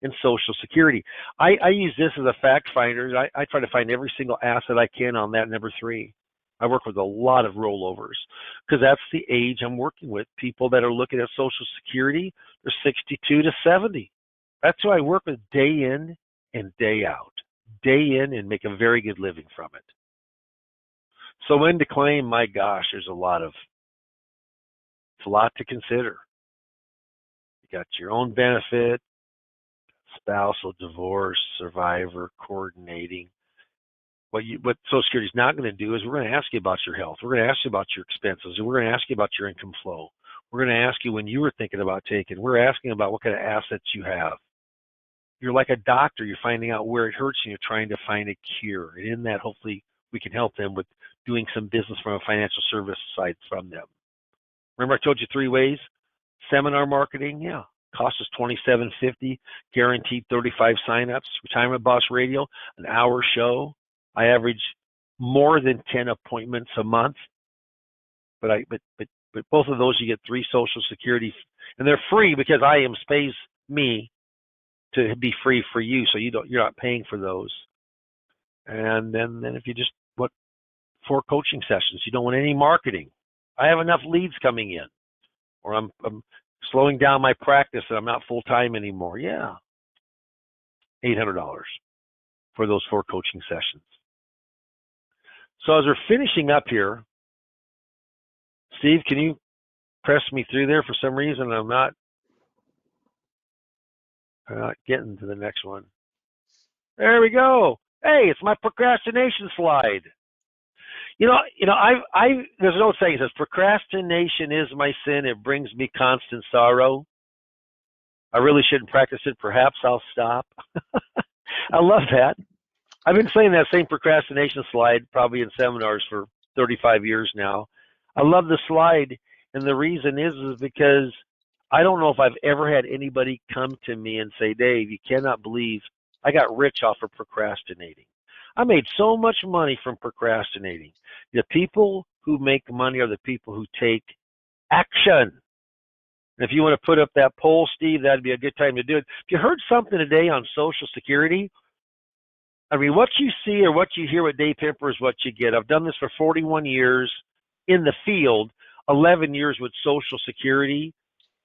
and Social Security. I use this as a fact finder. I try to find every single asset I can on that number 3. I work with a lot of rollovers because that's the age I'm working with. People that are looking at Social Security, they're 62 to 70. That's who I work with day in and day out. Day in and make a very good living from it. So when to claim, my gosh, it's a lot to consider. You got your own benefit, spousal, divorce, survivor, coordinating. What Social Security is not going to do is we're going to ask you about your health. We're going to ask you about your expenses. And we're going to ask you about your income flow. We're going to ask you when you were thinking about taking. We're asking about what kind of assets you have. You're like a doctor. You're finding out where it hurts and you're trying to find a cure. And in that, hopefully, we can help them with doing some business from a financial service side from them. Remember I told you 3 ways? Seminar marketing, yeah. Cost us $27.50, guaranteed 35 signups. Retirement Boss Radio, an hour show. I average more than 10 appointments a month. But both of those you get 3 Social Security, and they're free because IAMS pays me to be free for you, so you're not paying for those. And then if you just want 4 coaching sessions, you don't want any marketing. I have enough leads coming in, or I'm slowing down my practice and I'm not full time anymore. Yeah, $800 for those 4 coaching sessions. So as we're finishing up here, Steve, can you press me through there? For some reason, I'm not getting to the next one. There we go. Hey, it's my procrastination slide. You know, there's an old saying that says, procrastination is my sin. It brings me constant sorrow. I really shouldn't practice it. Perhaps I'll stop. I love that. I've been saying that same procrastination slide probably in seminars for 35 years now. I love the slide, and the reason is because I don't know if I've ever had anybody come to me and say, Dave, you cannot believe I got rich off of procrastinating. I made so much money from procrastinating. The people who make money are the people who take action. And if you want to put up that poll, Steve, that'd be a good time to do it. If you heard something today on Social Security, I mean, what you see or what you hear with Dave Pimper is what you get. I've done this for 41 years in the field, 11 years with Social Security.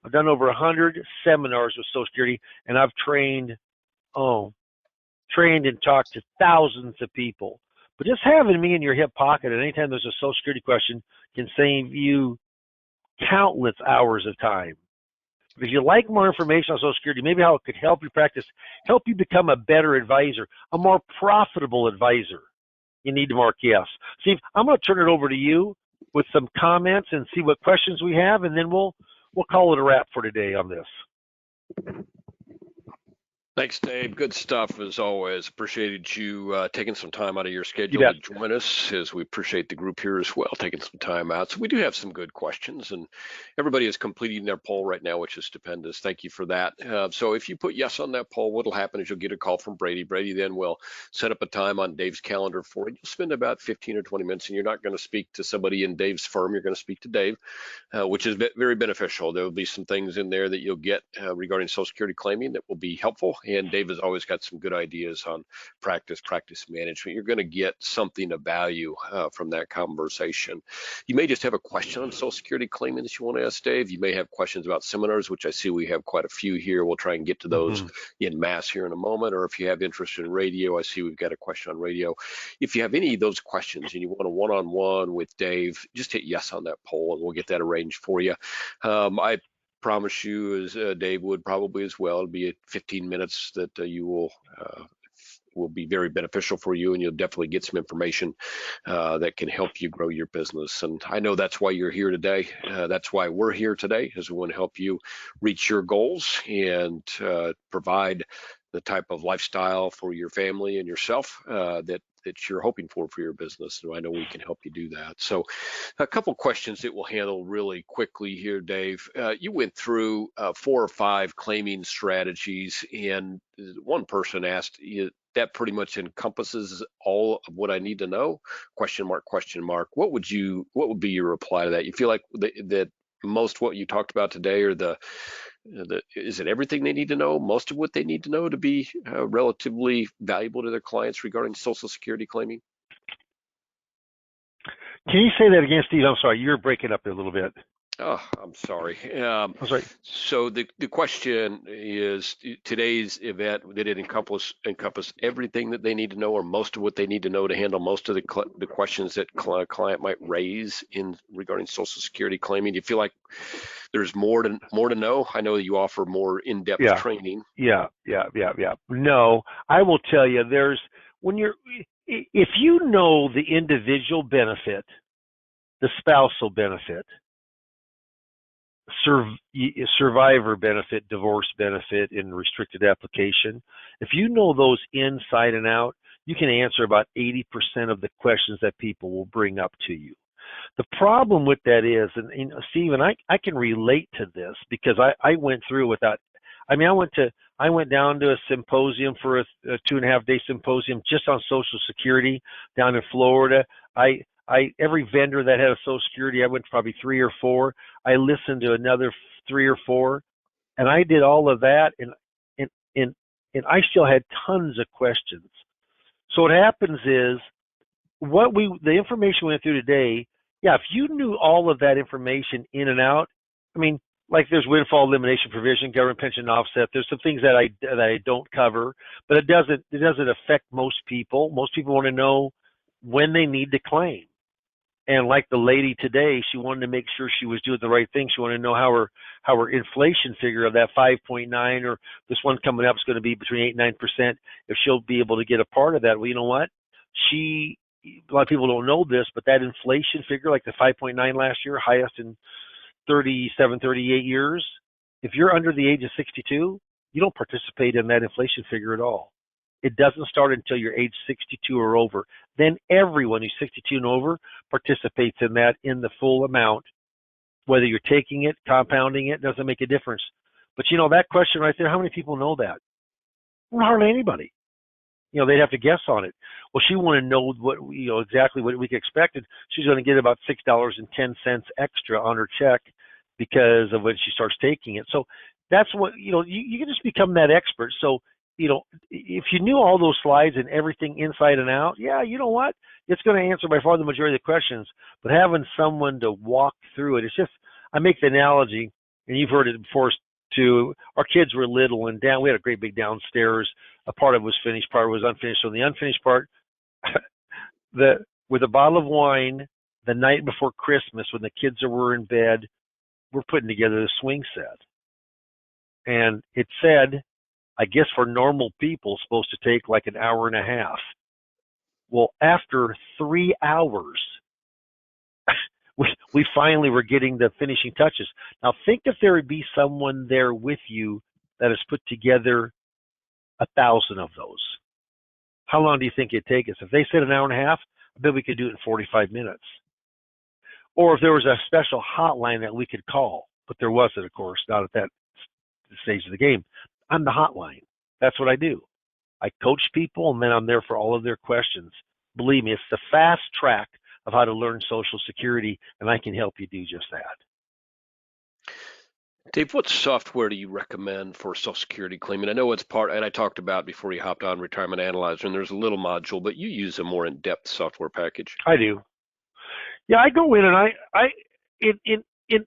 I've done over 100 seminars with Social Security, and I've trained and talked to thousands of people. But just having me in your hip pocket at any time there's a Social Security question can save you countless hours of time. But if you like more information on Social Security, maybe how it could help you practice, help you become a better advisor, a more profitable advisor, you need to mark yes. Steve, I'm going to turn it over to you with some comments and see what questions we have, and then we'll call it a wrap for today on this. Thanks, Dave. Good stuff as always. Appreciated you taking some time out of your You schedule bet. to join us, as we appreciate the group here as well, taking some time out. So we do have some good questions, and everybody is completing their poll right now, which is stupendous. Thank you for that. So if you put yes on that poll, what'll happen is you'll get a call from Brady. Brady then will set up a time on Dave's calendar for it. You'll spend about 15 or 20 minutes, and you're not going to speak to somebody in Dave's firm. You're going to speak to Dave, which is very beneficial. There will be some things in there that you'll get regarding Social Security claiming that will be helpful. And Dave has always got some good ideas on practice management. You're going to get something of value from that conversation. You may just have a question on Social Security claiming that you want to ask Dave. You may have questions about seminars, which I see we have quite a few here. We'll try and get to those in mass here in a moment. Or if you have interest in radio, I see we've got a question on radio. If you have any of those questions and you want a one-on-one with Dave, just hit yes on that poll and we'll get that arranged for you. I promise you, as Dave would probably as well, it'll be 15 minutes that you will be very beneficial for you, and you'll definitely get some information that can help you grow your business. And I know that's why you're here today. That's why we're here today, is we want to help you reach your goals and provide the type of lifestyle for your family and yourself that you're hoping for your business. And I know we can help you do that. So a couple questions that we'll handle really quickly here, Dave. You went through 4 or 5 claiming strategies, and one person asked, that pretty much encompasses all of what I need to know? Question mark, question mark. What would be your reply to that? You feel like that most what you talked about today, or is it everything they need to know, most of what they need to know to be relatively valuable to their clients regarding Social Security claiming? Can you say that again, Steve? I'm sorry, you're breaking up a little bit. Oh, I'm sorry. I'm sorry. So the question is, today's event, did it encompass everything that they need to know, or most of what they need to know to handle most of the questions that client might raise in regarding Social Security claiming? Do you feel like there's more to know? I know that you offer more in-depth training. Yeah. No, I will tell you, if you know the individual benefit, the spousal benefit, survivor benefit, divorce benefit in restricted application, if you know those inside and out, you can answer about 80% of the questions that people will bring up to you. The problem with that is, and Stephen, I can relate to this because I went through without. I mean, I went down to a symposium for a 2.5-day symposium just on Social Security down in Florida. Every vendor that had a Social Security, I went to probably 3 or 4. I listened to another 3 or 4, and I did all of that, and I still had tons of questions. So what happens is, the information we went through today, yeah, if you knew all of that information in and out, I mean, like there's windfall elimination provision, government pension offset. There's some things that I don't cover, but it doesn't affect most people. Most people want to know when they need to claim. And like the lady today, she wanted to make sure she was doing the right thing. She wanted to know how her inflation figure of that 5.9, or this one coming up is going to be between 8 and 9%, if she'll be able to get a part of that. Well, you know what? A lot of people don't know this, but that inflation figure, like the 5.9 last year, highest in 37, 38 years, if you're under the age of 62, you don't participate in that inflation figure at all. It doesn't start until you're age 62 or over. Then everyone who's 62 and over participates in that in the full amount. Whether you're taking it, compounding it, doesn't make a difference. But you know, that question right there, how many people know that? Well, hardly anybody. You know, they'd have to guess on it. Well, she wanted to know exactly what we expected. She's going to get about $6.10 extra on her check because of when she starts taking it. So that's what, you can just become that expert. So, if you knew all those slides and everything inside and out, yeah, you know what? It's going to answer by far the majority of the questions. But having someone to walk through it, it's just, I make the analogy, and you've heard it before too. Our kids were little, and we had a great big downstairs. A part of it was finished, part was unfinished. So the unfinished part, with a bottle of wine, the night before Christmas, when the kids were in bed, we're putting together the swing set. And it said, I guess for normal people, it's supposed to take like an hour and a half. Well, after 3 hours, we finally were getting the finishing touches. Now, think if there would be someone there with you that has put together 1,000 of those. How long do you think it'd take us? If they said an hour and a half, I bet we could do it in 45 minutes. Or if there was a special hotline that we could call, but there wasn't, of course, not at that stage of the game. I'm the hotline. That's what I do. I coach people, and then I'm there for all of their questions. Believe me, it's the fast track of how to learn Social Security, and I can help you do just that. Dave, what software do you recommend for Social Security claiming? I know it's part, and I talked about before you hopped on Retirement Analyzer, and there's a little module, but you use a more in-depth software package. I do. Yeah, I go in and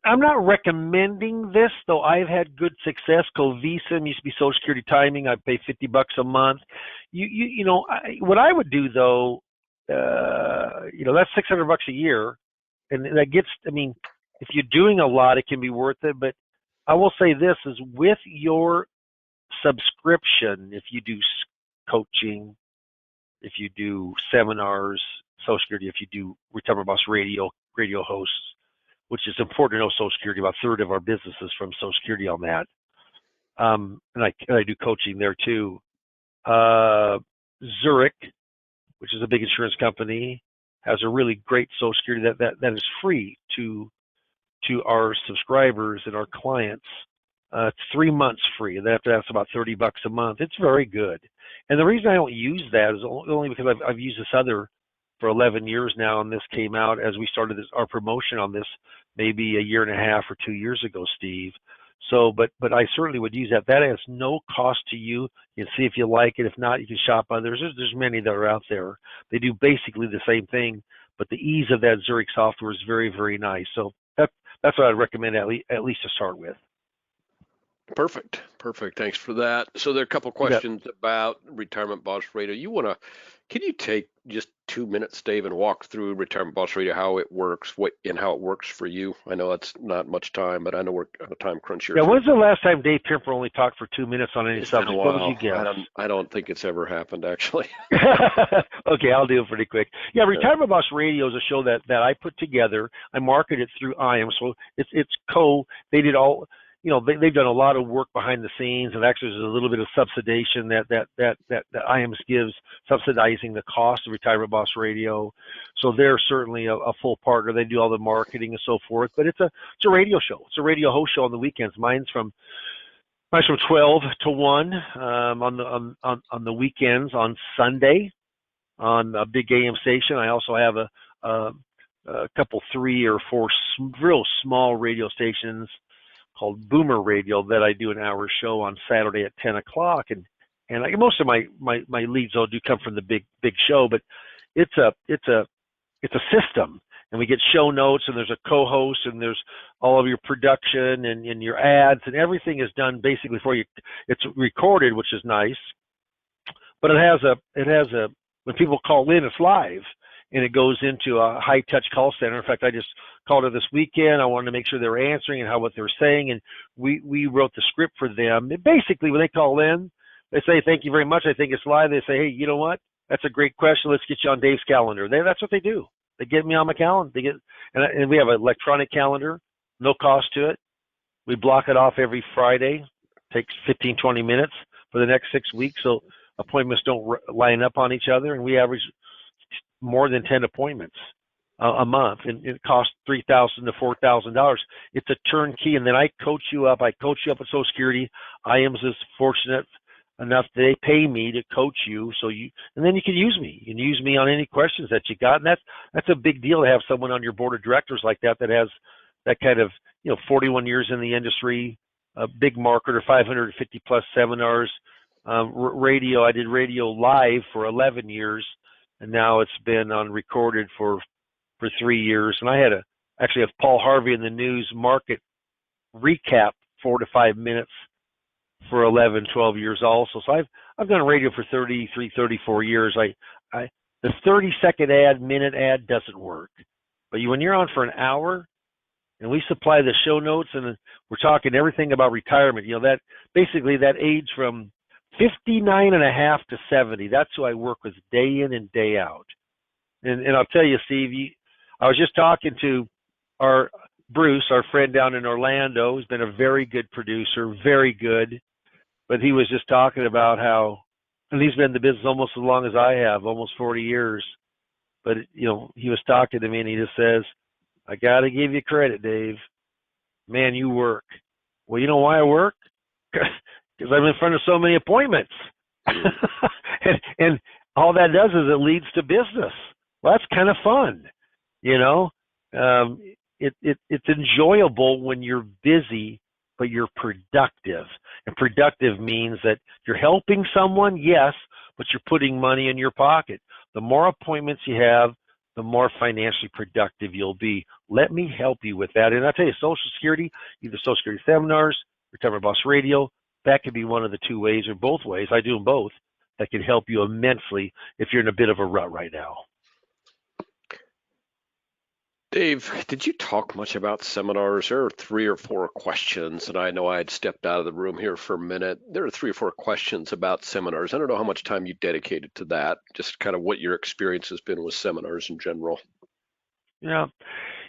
I'm not recommending this, though I've had good success. Covisa used to be Social Security timing. I pay $50 a month. What I would do though, that's $600 a year, and that gets. I mean, if you're doing a lot, it can be worth it. But I will say this is with your subscription, if you do coaching, if you do seminars, Social Security, if you do Retirement Boss Radio hosts, which is important to know Social Security. About a third of our business is from Social Security on that. And I do coaching there too. Zurich, which is a big insurance company, has a really great Social Security that is free to our subscribers and our clients. It's 3 months free, and that's about $30 a month. It's very good. And the reason I don't use that is only because I've used this other for 11 years now, and this came out as we started our promotion on this maybe a year and a half or 2 years ago, Steve. So, but I certainly would use that. That has no cost to you. You can see if you like it. If not, you can shop others. There's many that are out there. They do basically the same thing, but the ease of that Zurich software is very, very nice. So that's what I'd recommend at least to start with. Perfect. Thanks for that. So there are a couple questions about Retirement Boss Radio. Can you take just 2 minutes, Dave, and walk through Retirement Boss Radio, how it works, and how it works for you? I know that's not much time, but I know we're on a time crunch here. Yeah, when's the last time Dave Pimper only talked for 2 minutes on any subject? What would you guess? I don't think it's ever happened, actually. Okay, I'll do it pretty quick. Yeah, Retirement Boss Radio is a show that I put together. I market it through IAM, so they did all. They've done a lot of work behind the scenes, and actually there's a little bit of subsidization that IAMS gives, subsidizing the cost of Retirement Boss Radio. So they're certainly a full partner. They do all the marketing and so forth. But it's a radio show. It's a radio host show on the weekends. Mine's from 12 to 1 on the weekends. On Sunday on a big AM station. I also have a couple 3 or 4 real small radio stations called Boomer Radio that I do an hour show on Saturday at 10 o'clock. And most of my leads all do come from the big show, but it's a system, and we get show notes, and there's a co-host, and there's all of your production and your ads, and everything is done basically for you. It's recorded, which is nice, but it has a when people call in, it's live. And it goes into a high-touch call center. In fact, I just called it this weekend. I wanted to make sure they were answering and what they were saying, and we wrote the script for them. And basically, when they call in, they say, "Thank you very much. I think it's live." They say, "Hey, you know what? That's a great question. Let's get you on Dave's calendar." That's what they do. They get me on my calendar. And we have an electronic calendar, no cost to it. We block it off every Friday. Takes 15, 20 minutes for the next 6 weeks, so appointments don't line up on each other, and we average more than 10 appointments a month, and it costs $3,000 to $4,000. It's a turnkey, and then I coach you up. I coach you up at Social Security. IAMS is fortunate enough that they pay me to coach you, and then you can use me. You can use me on any questions that you got, and that's a big deal to have someone on your board of directors like that has that kind of 41 years in the industry, a big marketer, 550 plus seminars, radio. I did radio live for 11 years. And now it's been on recorded for 3 years. And I had actually have Paul Harvey in the news market recap 4 to 5 minutes for 11, 12 years also. So I've done radio for 33, 34 years. The 30-second minute ad doesn't work. But when you're on for an hour and we supply the show notes and we're talking everything about retirement, that basically that age from 59 and a half to 70. That's who I work with day in and day out. And I'll tell you, Steve, I was just talking to our Bruce, our friend down in Orlando, who's been a very good producer, very good. but he was just talking about how, and he's been in the business almost as long as I have, almost 40 years. But he was talking to me, and he just says, "I got to give you credit, Dave. Man, you work." Well, you know why I work? Because I'm in front of so many appointments, and all that does is it leads to business. Well, that's kind of fun, It's enjoyable when you're busy, but you're productive. And productive means that you're helping someone, yes, but you're putting money in your pocket. The more appointments you have, the more financially productive you'll be. Let me help you with that. And I'll tell you, Social Security, either Social Security seminars, Retirement Boss Radio, that could be one of the two ways or both ways. I do them both. That can help you immensely if you're in a bit of a rut right now. Dave, did you talk much about seminars? There are 3 or 4 questions, and I know I had stepped out of the room here for a minute. There are 3 or 4 questions about seminars. I don't know how much time you dedicated to that, just kind of what your experience has been with seminars in general. Yeah,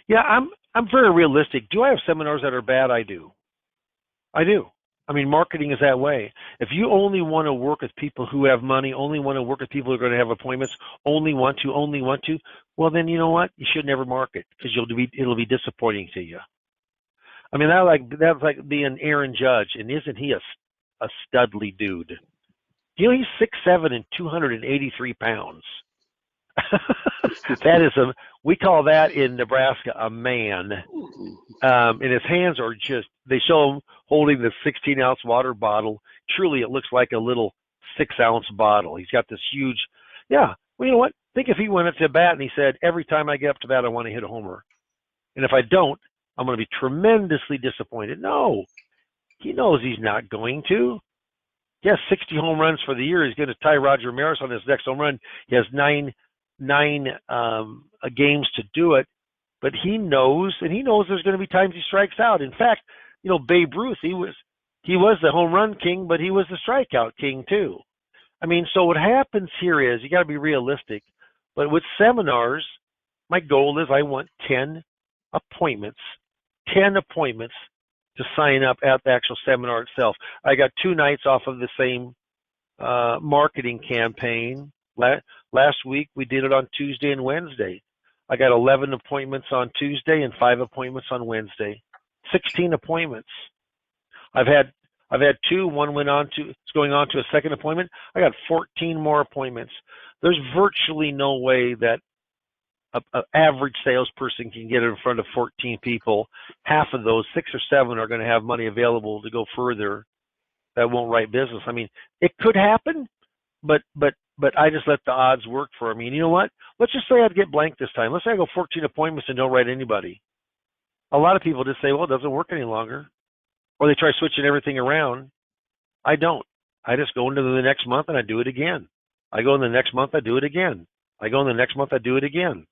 I'm very realistic. Do I have seminars that are bad? I do. I mean, marketing is that way. If you only want to work with people who have money, only want to work with people who are going to have appointments, only want to, well, then you know what? You should never market because it'll be disappointing to you. I mean, that's like being Aaron Judge, and isn't he a studly dude? He's 6'7" and 283 pounds. We call that in Nebraska a man. And his hands are they show him holding the 16-ounce water bottle. Truly, it looks like a little 6-ounce bottle. He's got this huge, well, you know what? Think if he went up to bat and he said, every time I get up to bat, I want to hit a homer. And if I don't, I'm going to be tremendously disappointed. No, he knows he's not going to. He has 60 home runs for the year. He's going to tie Roger Maris on his next home run. He has nine games to do it. But he knows there's going to be times he strikes out. In fact, Babe Ruth, he was the home run king, but he was the strikeout king too. I mean, so what happens here is you got to be realistic. But with seminars, my goal is I want 10 appointments to sign up at the actual seminar itself. I got 2 nights off of the same marketing campaign. Last week we did it on Tuesday and Wednesday. I got 11 appointments on Tuesday and 5 appointments on Wednesday. 16 appointments. I've had 2. One it's going on to a second appointment. I got 14 more appointments. There's virtually no way that an average salesperson can get in front of 14 people. Half of those, 6 or 7, are going to have money available to go further that won't write business. I mean, it could happen, but I just let the odds work for me. And you know what? Let's just say I'd get blank this time. Let's say I go 14 appointments and don't write anybody. A lot of people just say, well, it doesn't work any longer. Or they try switching everything around. I don't. I just go into the next month and I do it again. I go in the next month, I do it again. I go in the next month, I do it again.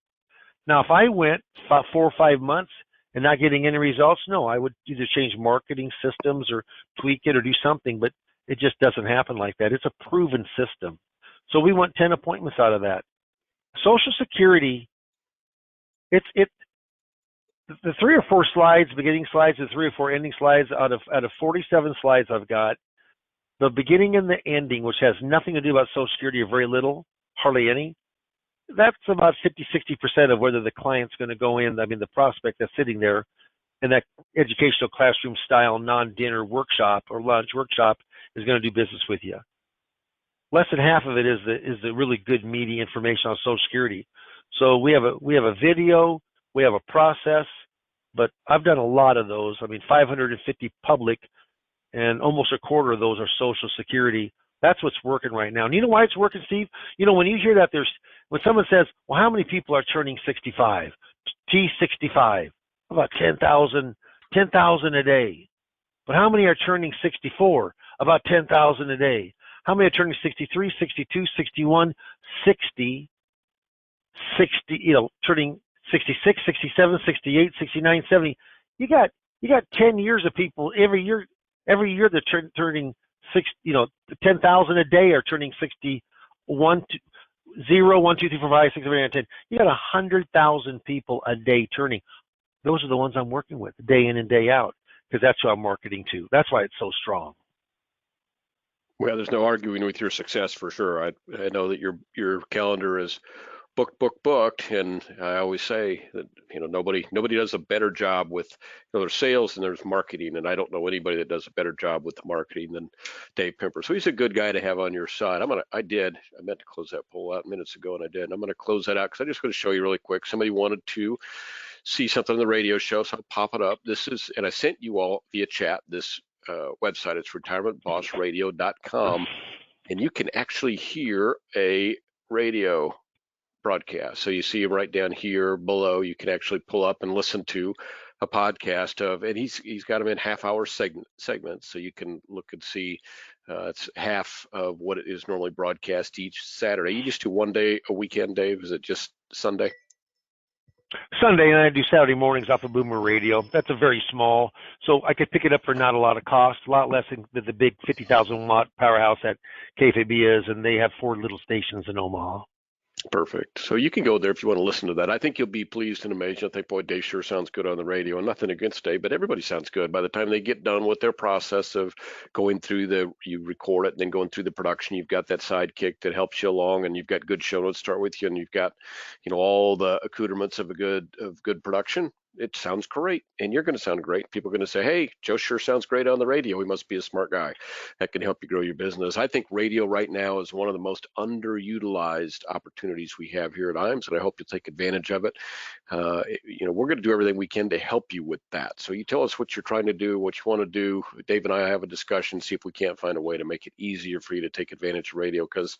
Now, if I went about 4 or 5 months and not getting any results, no, I would either change marketing systems or tweak it or do something, but it just doesn't happen like that. It's a proven system. So we want 10 appointments out of that. Social Security, the 3 or 4 slides, beginning slides, and 3 or 4 ending slides out of 47 slides I've got, the beginning and the ending, which has nothing to do about Social Security or very little, hardly any, that's about 50-60% of whether the client's going to go in, the prospect that's sitting there in that educational classroom style non-dinner workshop or lunch workshop is going to do business with you. Less than half of it is the really good meaty information on Social Security. So we have a video, we have a process, but I've done a lot of those. 550 public, and almost a quarter of those are Social Security. That's what's working right now. And you know why it's working, Steve? When you hear that when someone says, well, how many people are turning 65? T65, about 10,000 a day. But how many are turning 64? About 10,000 a day. How many are turning 63, 62, 61, 60, turning 66, 67, 68, 69, 70. You got 10 years of people every year they're turning 10,000 a day are turning 61, 0, 1, 2, 3, 4, 5, 6, 7, 8, 9, 10. You got 100,000 people a day turning. Those are the ones I'm working with day in and day out because that's who I'm marketing to. That's why it's so strong. Well, there's no arguing with your success for sure. I know that your calendar is booked, and I always say that nobody does a better job with there's sales and there's marketing, and I don't know anybody that does a better job with the marketing than Dave Pimper. So he's a good guy to have on your side. I meant to close that poll out minutes ago, and I did. And I'm gonna close that out because I'm just going to show you really quick. Somebody wanted to see something on the radio show, so I'll pop it up. And I sent you all via chat this website. It's retirementbossradio.com, and you can actually hear a radio broadcast. So you see him right down here below. You can actually pull up and listen to a podcast and he's got them in half-hour segments, so you can look and see. It's half of what it is normally broadcast each Saturday. You just do one day a weekend, Dave? Is it just Sunday? Sunday, and I do Saturday mornings off of Boomer Radio. That's a very small, so I could pick it up for not a lot of cost, a lot less than the big 50,000 watt powerhouse that KFAB is, and they have 4 little stations in Omaha. Perfect. So you can go there if you want to listen to that. I think you'll be pleased and amazed. You'll think, boy, Dave sure sounds good on the radio. And nothing against Dave, but everybody sounds good. By the time they get done with their process of going through you record it and then going through the production, you've got that sidekick that helps you along, and you've got good show notes start with you, and you've got, all the accoutrements of good production. It sounds great, and you're going to sound great. People are going to say, hey, Joe sure sounds great on the radio. He must be a smart guy. That can help you grow your business. I think radio right now is one of the most underutilized opportunities we have here at IAMS, and I hope you'll take advantage of it. We're going to do everything we can to help you with that. So you tell us what you're trying to do, what you want to do. Dave and I have a discussion, see if we can't find a way to make it easier for you to take advantage of radio, because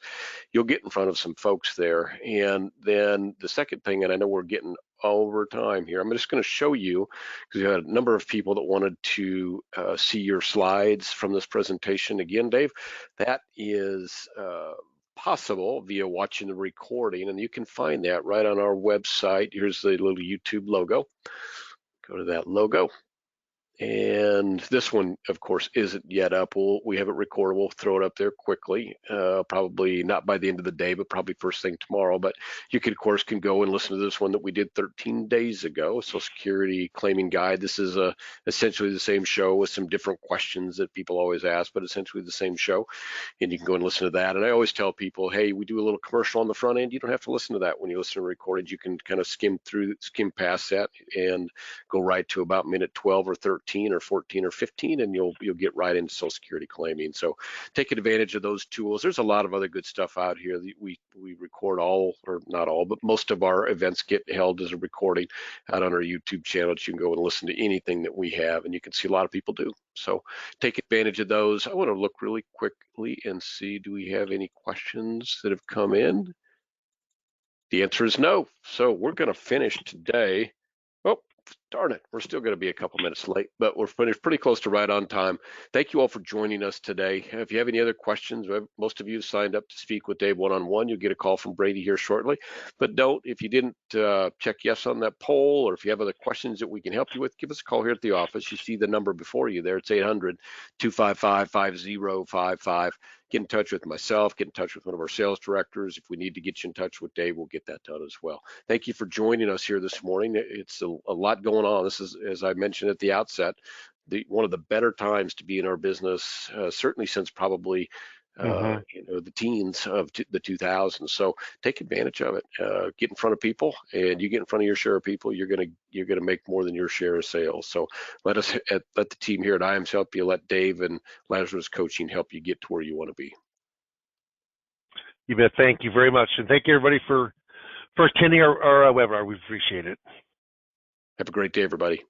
you'll get in front of some folks there. And then the second thing, and I know we're getting over time here, I'm just going to show you, because you had a number of people that wanted to see your slides from this presentation. Again, Dave, that is possible via watching the recording, and you can find that right on our website. Here's the little YouTube logo. Go to that logo. And this one, of course, isn't yet up. We have it recorded. We'll throw it up there quickly, probably not by the end of the day, but probably first thing tomorrow. But you can, of course, go and listen to this one that we did 13 days ago, Social Security Claiming Guide. This is essentially the same show with some different questions that people always ask, but essentially the same show. And you can go and listen to that. And I always tell people, hey, we do a little commercial on the front end. You don't have to listen to that when you listen to recordings. You can kind of skim past that and go right to about minute 12 or 13 or 14 or 15, and you'll get right into Social Security claiming. So take advantage of those tools. There's a lot of other good stuff out here. We record all, or not all, but most of our events get held as a recording out on our YouTube channel. You can go and listen to anything that we have, and you can see a lot of people do. So take advantage of those. I want to look really quickly and see, do we have any questions that have come in? The answer is no. So we're going to finish today. Oh, darn it, we're still going to be a couple minutes late, but we're pretty close to right on time. Thank you all for joining us today. If you have any other questions, most of you signed up to speak with Dave one-on-one. You'll get a call from Brady here shortly. But if you didn't check yes on that poll, or if you have other questions that we can help you with, give us a call here at the office. You see the number before you there. It's 800-255-5055. Get in touch with myself, get in touch with one of our sales directors. If we need to get you in touch with Dave, we'll get that done as well. Thank you for joining us here this morning. It's a lot going on. This is, as I mentioned at the outset, one of the better times to be in our business, certainly since probably the teens of the 2000s. So take advantage of it. Get in front of people, and you get in front of your share of people, you're gonna make more than your share of sales. So let the team here at IAMS help you. Let Dave and Lazarus Coaching help you get to where you want to be. You bet. Thank you very much, and thank you everybody for attending our webinar. We appreciate it. Have a great day, everybody.